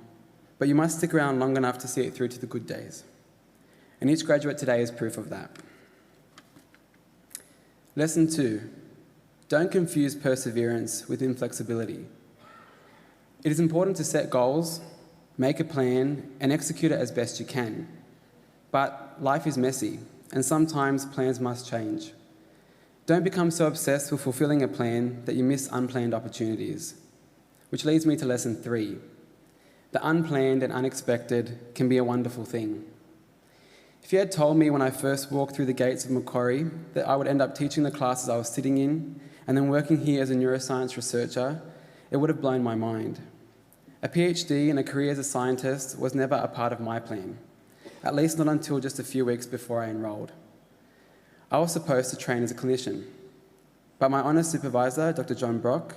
Speaker 5: but you must stick around long enough to see it through to the good days. And each graduate today is proof of that. Lesson 2. Don't confuse perseverance with inflexibility. It is important to set goals, make a plan, and execute it as best you can. But life is messy, and sometimes plans must change. Don't become so obsessed with fulfilling a plan that you miss unplanned opportunities. Which leads me to lesson 3. The unplanned and unexpected can be a wonderful thing. If you had told me when I first walked through the gates of Macquarie that I would end up teaching the classes I was sitting in and then working here as a neuroscience researcher, it would have blown my mind. A PhD and a career as a scientist was never a part of my plan, at least not until just a few weeks before I enrolled. I was supposed to train as a clinician, but my honours supervisor, Dr. John Brock,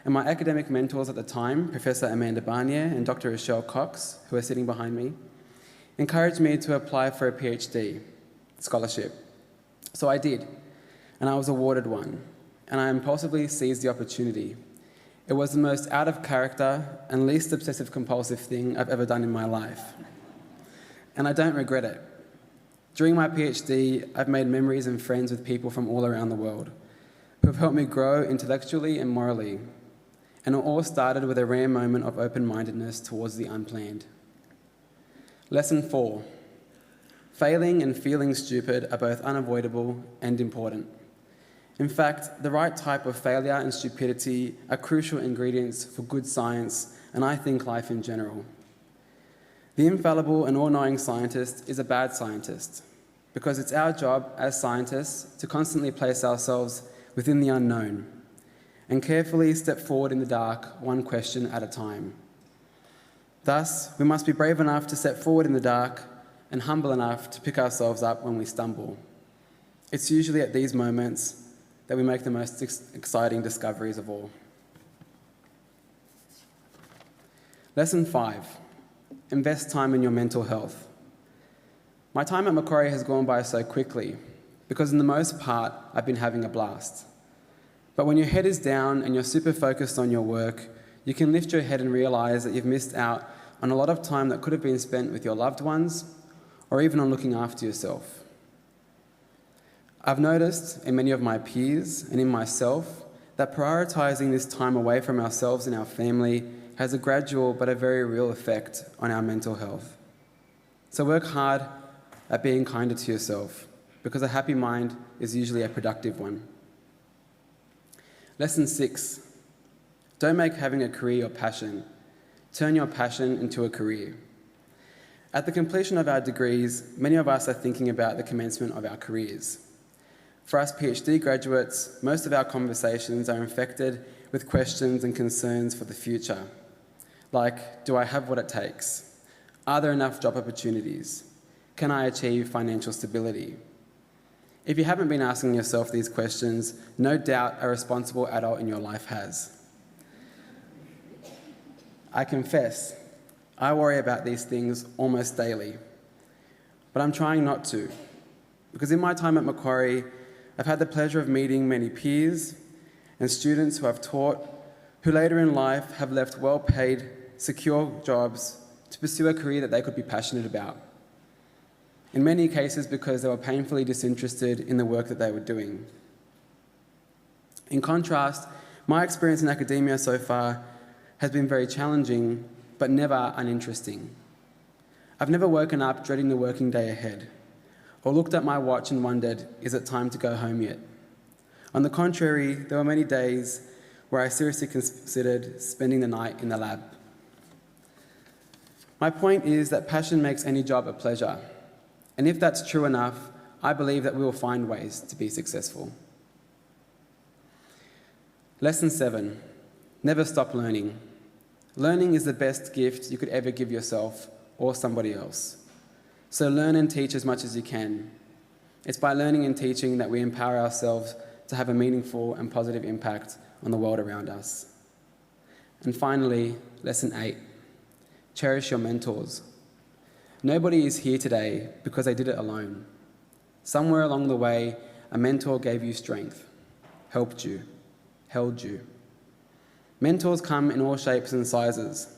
Speaker 5: and my academic mentors at the time, Professor Amanda Barnier and Dr. Rochelle Cox, who are sitting behind me, encouraged me to apply for a PhD scholarship. So I did, and I was awarded one, and I impulsively seized the opportunity. It was the most out of character and least obsessive compulsive thing I've ever done in my life. And I don't regret it. During my PhD, I've made memories and friends with people from all around the world who have helped me grow intellectually and morally. And it all started with a rare moment of open-mindedness towards the unplanned. Lesson 4. Failing and feeling stupid are both unavoidable and important. In fact, the right type of failure and stupidity are crucial ingredients for good science and I think life in general. The infallible and all-knowing scientist is a bad scientist because it's our job as scientists to constantly place ourselves within the unknown and carefully step forward in the dark, one question at a time. Thus, we must be brave enough to step forward in the dark and humble enough to pick ourselves up when we stumble. It's usually at these moments that we make the most exciting discoveries of all. Lesson 5. Invest time in your mental health. My time at Macquarie has gone by so quickly because, in the most part, I've been having a blast. But when your head is down and you're super focused on your work, you can lift your head and realise that you've missed out on a lot of time that could have been spent with your loved ones or even on looking after yourself. I've noticed in many of my peers and in myself that prioritising this time away from ourselves and our family has a gradual but a very real effect on our mental health. So work hard at being kinder to yourself because a happy mind is usually a productive one. Lesson 6. Don't make having a career your passion. Turn your passion into a career. At the completion of our degrees, many of us are thinking about the commencement of our careers. For us PhD graduates, most of our conversations are infected with questions and concerns for the future. Like, do I have what it takes? Are there enough job opportunities? Can I achieve financial stability? If you haven't been asking yourself these questions, no doubt a responsible adult in your life has. I confess, I worry about these things almost daily, but I'm trying not to, because in my time at Macquarie, I've had the pleasure of meeting many peers and students who I've taught, who later in life have left well-paid, secure jobs to pursue a career that they could be passionate about. in many cases because they were painfully disinterested in the work that they were doing. In contrast, my experience in academia so far has been very challenging, but never uninteresting. I've never woken up dreading the working day ahead, or looked at my watch and wondered, is it time to go home yet? On the contrary, there were many days where I seriously considered spending the night in the lab. My point is that passion makes any job a pleasure, and if that's true enough, I believe that we will find ways to be successful. Lesson 7, never stop learning. Learning is the best gift you could ever give yourself or somebody else. So learn and teach as much as you can. It's by learning and teaching that we empower ourselves to have a meaningful and positive impact on the world around us. And finally, lesson 8, cherish your mentors. Nobody is here today because they did it alone. Somewhere along the way, a mentor gave you strength, helped you, held you. Mentors come in all shapes and sizes: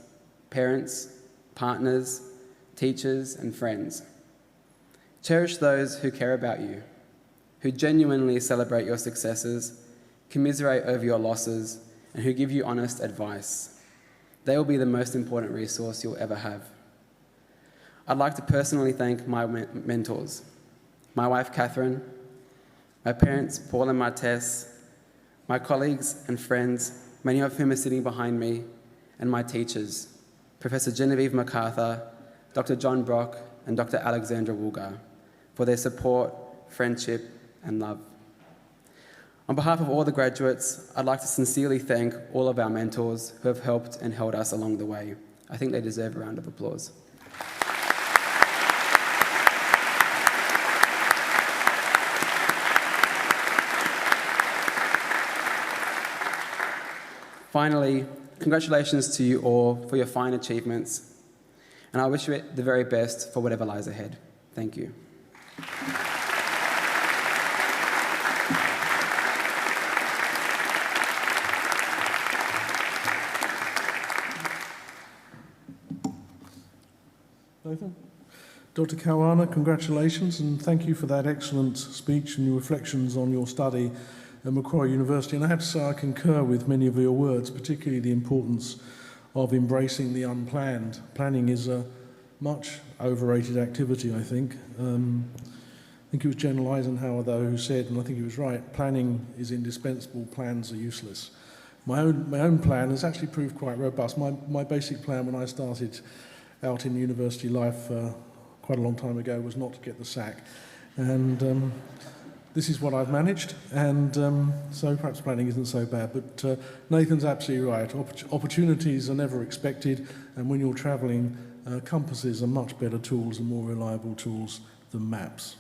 Speaker 5: parents, partners, teachers, and friends. Cherish those who care about you, who genuinely celebrate your successes, commiserate over your losses, and who give you honest advice. They will be the most important resource you'll ever have. I'd like to personally thank my mentors, my wife Catherine, my parents Paul and Martess, my colleagues and friends, many of whom are sitting behind me, and my teachers, Professor Genevieve MacArthur, Dr. John Brock, and Dr. Alexandra Woolgar, for their support, friendship, and love. On behalf of all the graduates, I'd like to sincerely thank all of our mentors who have helped and held us along the way. I think they deserve a round of applause. Finally, congratulations to you all for your fine achievements, and I wish you the very best for whatever lies ahead. Thank you.
Speaker 2: Nathan? Dr. Caruana, congratulations, and thank you for that excellent speech and your reflections on your study at Macquarie University. And I have to say I concur with many of your words, particularly the importance of embracing the unplanned. Planning is a much overrated activity, I think. I think it was General Eisenhower, though, who said, and I think he was right, planning is indispensable, plans are useless. My own plan has actually proved quite robust. My basic plan when I started out in university life quite a long time ago was not to get the sack. And this is what I've managed, and so perhaps planning isn't so bad. But Nathan's absolutely right. Opportunities are never expected, and when you're travelling, compasses are much better tools and more reliable tools than maps.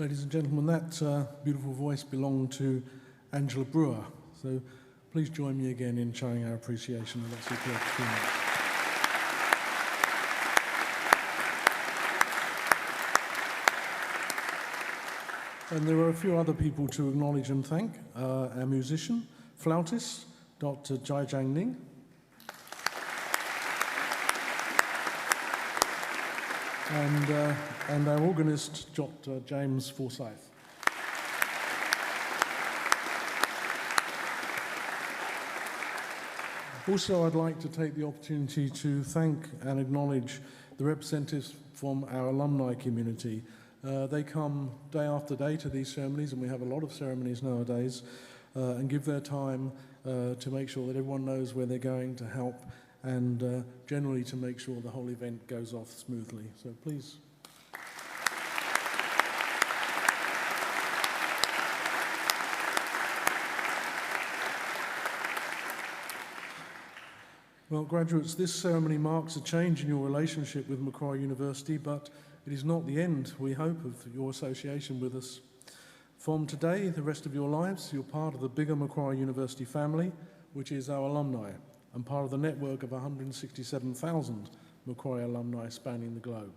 Speaker 2: Ladies and gentlemen, that beautiful voice belonged to Angela Brewer. So please join me again in showing our appreciation of that superb performance. And there are a few other people to acknowledge and thank. Our musician, flautist, Dr. Jai Jiang Ning. And our organist, Dr. James Forsyth. Also, I'd like to take the opportunity to thank and acknowledge the representatives from our alumni community. They come day after day to these ceremonies, and we have a lot of ceremonies nowadays, and give their time to make sure that everyone knows where they're going, to help, and generally to make sure the whole event goes off smoothly. So please. Well, graduates, this ceremony marks a change in your relationship with Macquarie University, but it is not the end, we hope, of your association with us. From today, the rest of your lives, you're part of the bigger Macquarie University family, which is our alumni, and part of the network of 167,000 Macquarie alumni spanning the globe.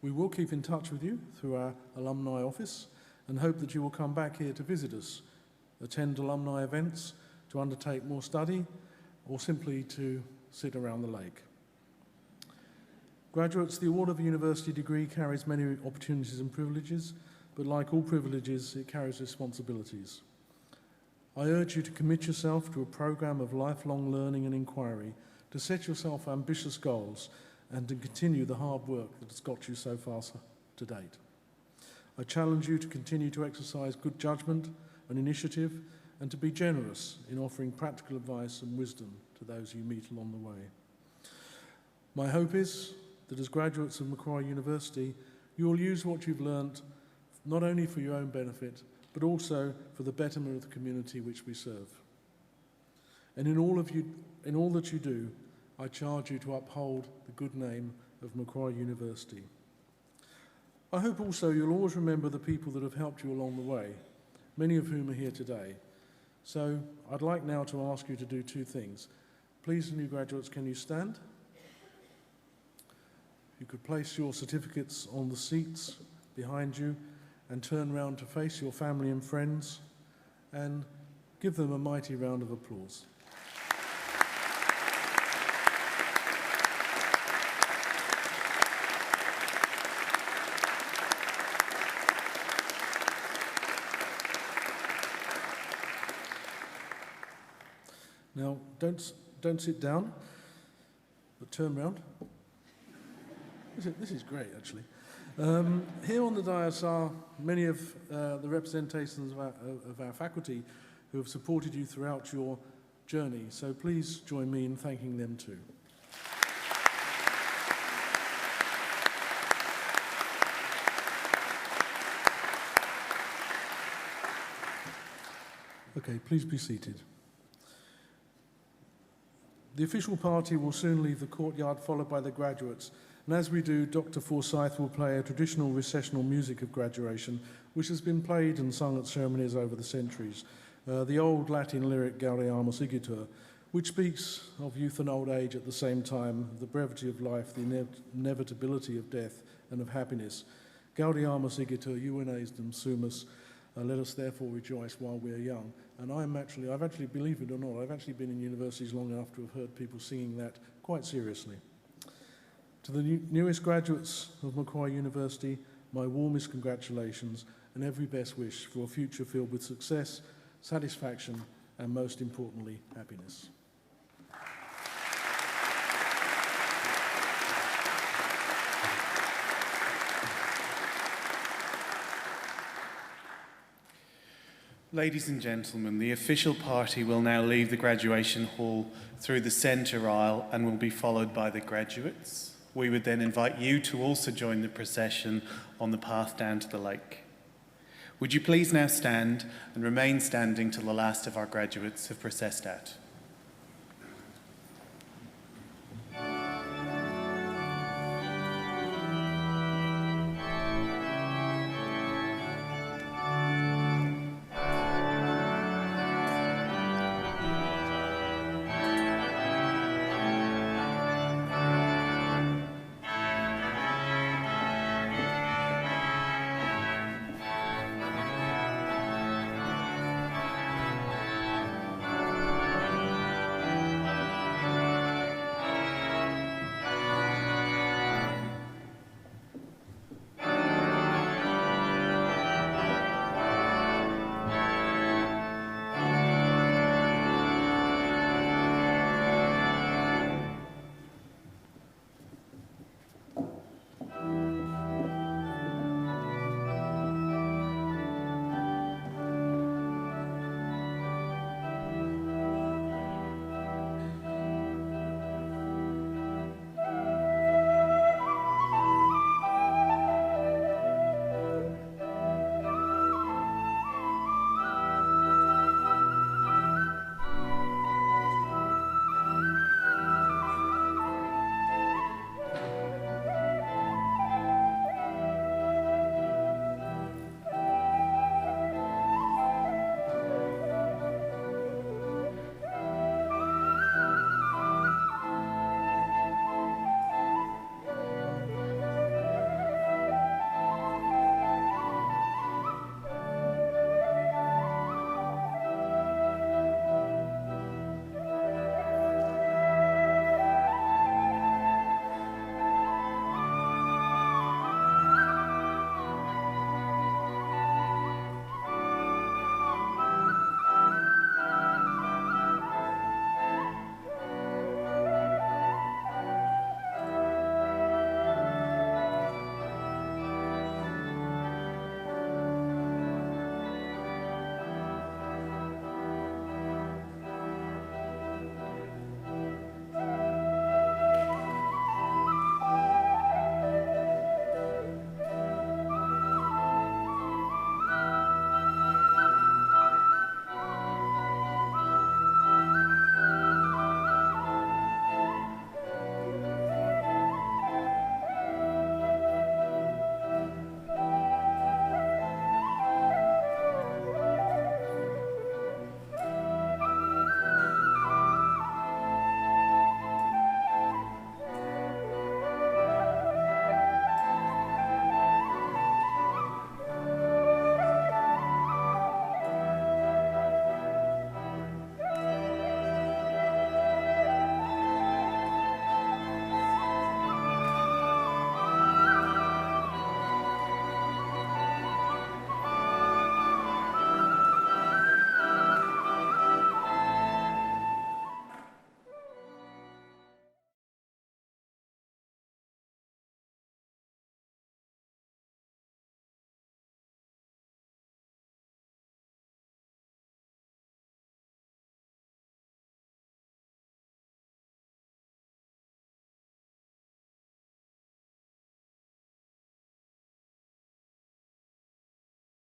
Speaker 2: We will keep in touch with you through our alumni office and hope that you will come back here to visit us, attend alumni events, to undertake more study, or simply to sit around the lake. Graduates, the award of a university degree carries many opportunities and privileges, but like all privileges, it carries responsibilities. I urge you to commit yourself to a program of lifelong learning and inquiry, to set yourself ambitious goals, and to continue the hard work that has got you so far to date. I challenge you to continue to exercise good judgment and initiative, and to be generous in offering practical advice and wisdom to those you meet along the way. My hope is that as graduates of Macquarie University, you will use what you've learnt not only for your own benefit, but also for the betterment of the community which we serve. And in all that you do, I charge you to uphold the good name of Macquarie University. I hope also you'll always remember the people that have helped you along the way, many of whom are here today. So I'd like now to ask you to do two things. Please, new graduates, can you stand? You could place your certificates on the seats behind you and turn round to face your family and friends and give them a mighty round of applause. Now, don't sit down, but turn round. This is great, actually. Here on the dais are many of the representations of our faculty who have supported you throughout your journey, so please join me in thanking them too. Okay, please be seated. The official party will soon leave the courtyard, followed by the graduates. And as we do, Dr. Forsyth will play a traditional recessional music of graduation, which has been played and sung at ceremonies over the centuries. The old Latin lyric Gaudeamus Igitur, which speaks of youth and old age at the same time, the brevity of life, the inevitability of death and of happiness. Gaudeamus Igitur, juvenesdem sumus. Let us therefore rejoice while we are young. And I've actually, believe it or not, I've actually been in universities long enough to have heard people singing that quite seriously. To the newest graduates of Macquarie University, my warmest congratulations and every best wish for a future filled with success, satisfaction, and most importantly, happiness.
Speaker 1: Ladies and gentlemen, the official party will now leave the graduation hall through the centre aisle and will be followed by the graduates. We would then invite you to also join the procession on the path down to the lake. Would you please now stand and remain standing till the last of our graduates have processed out?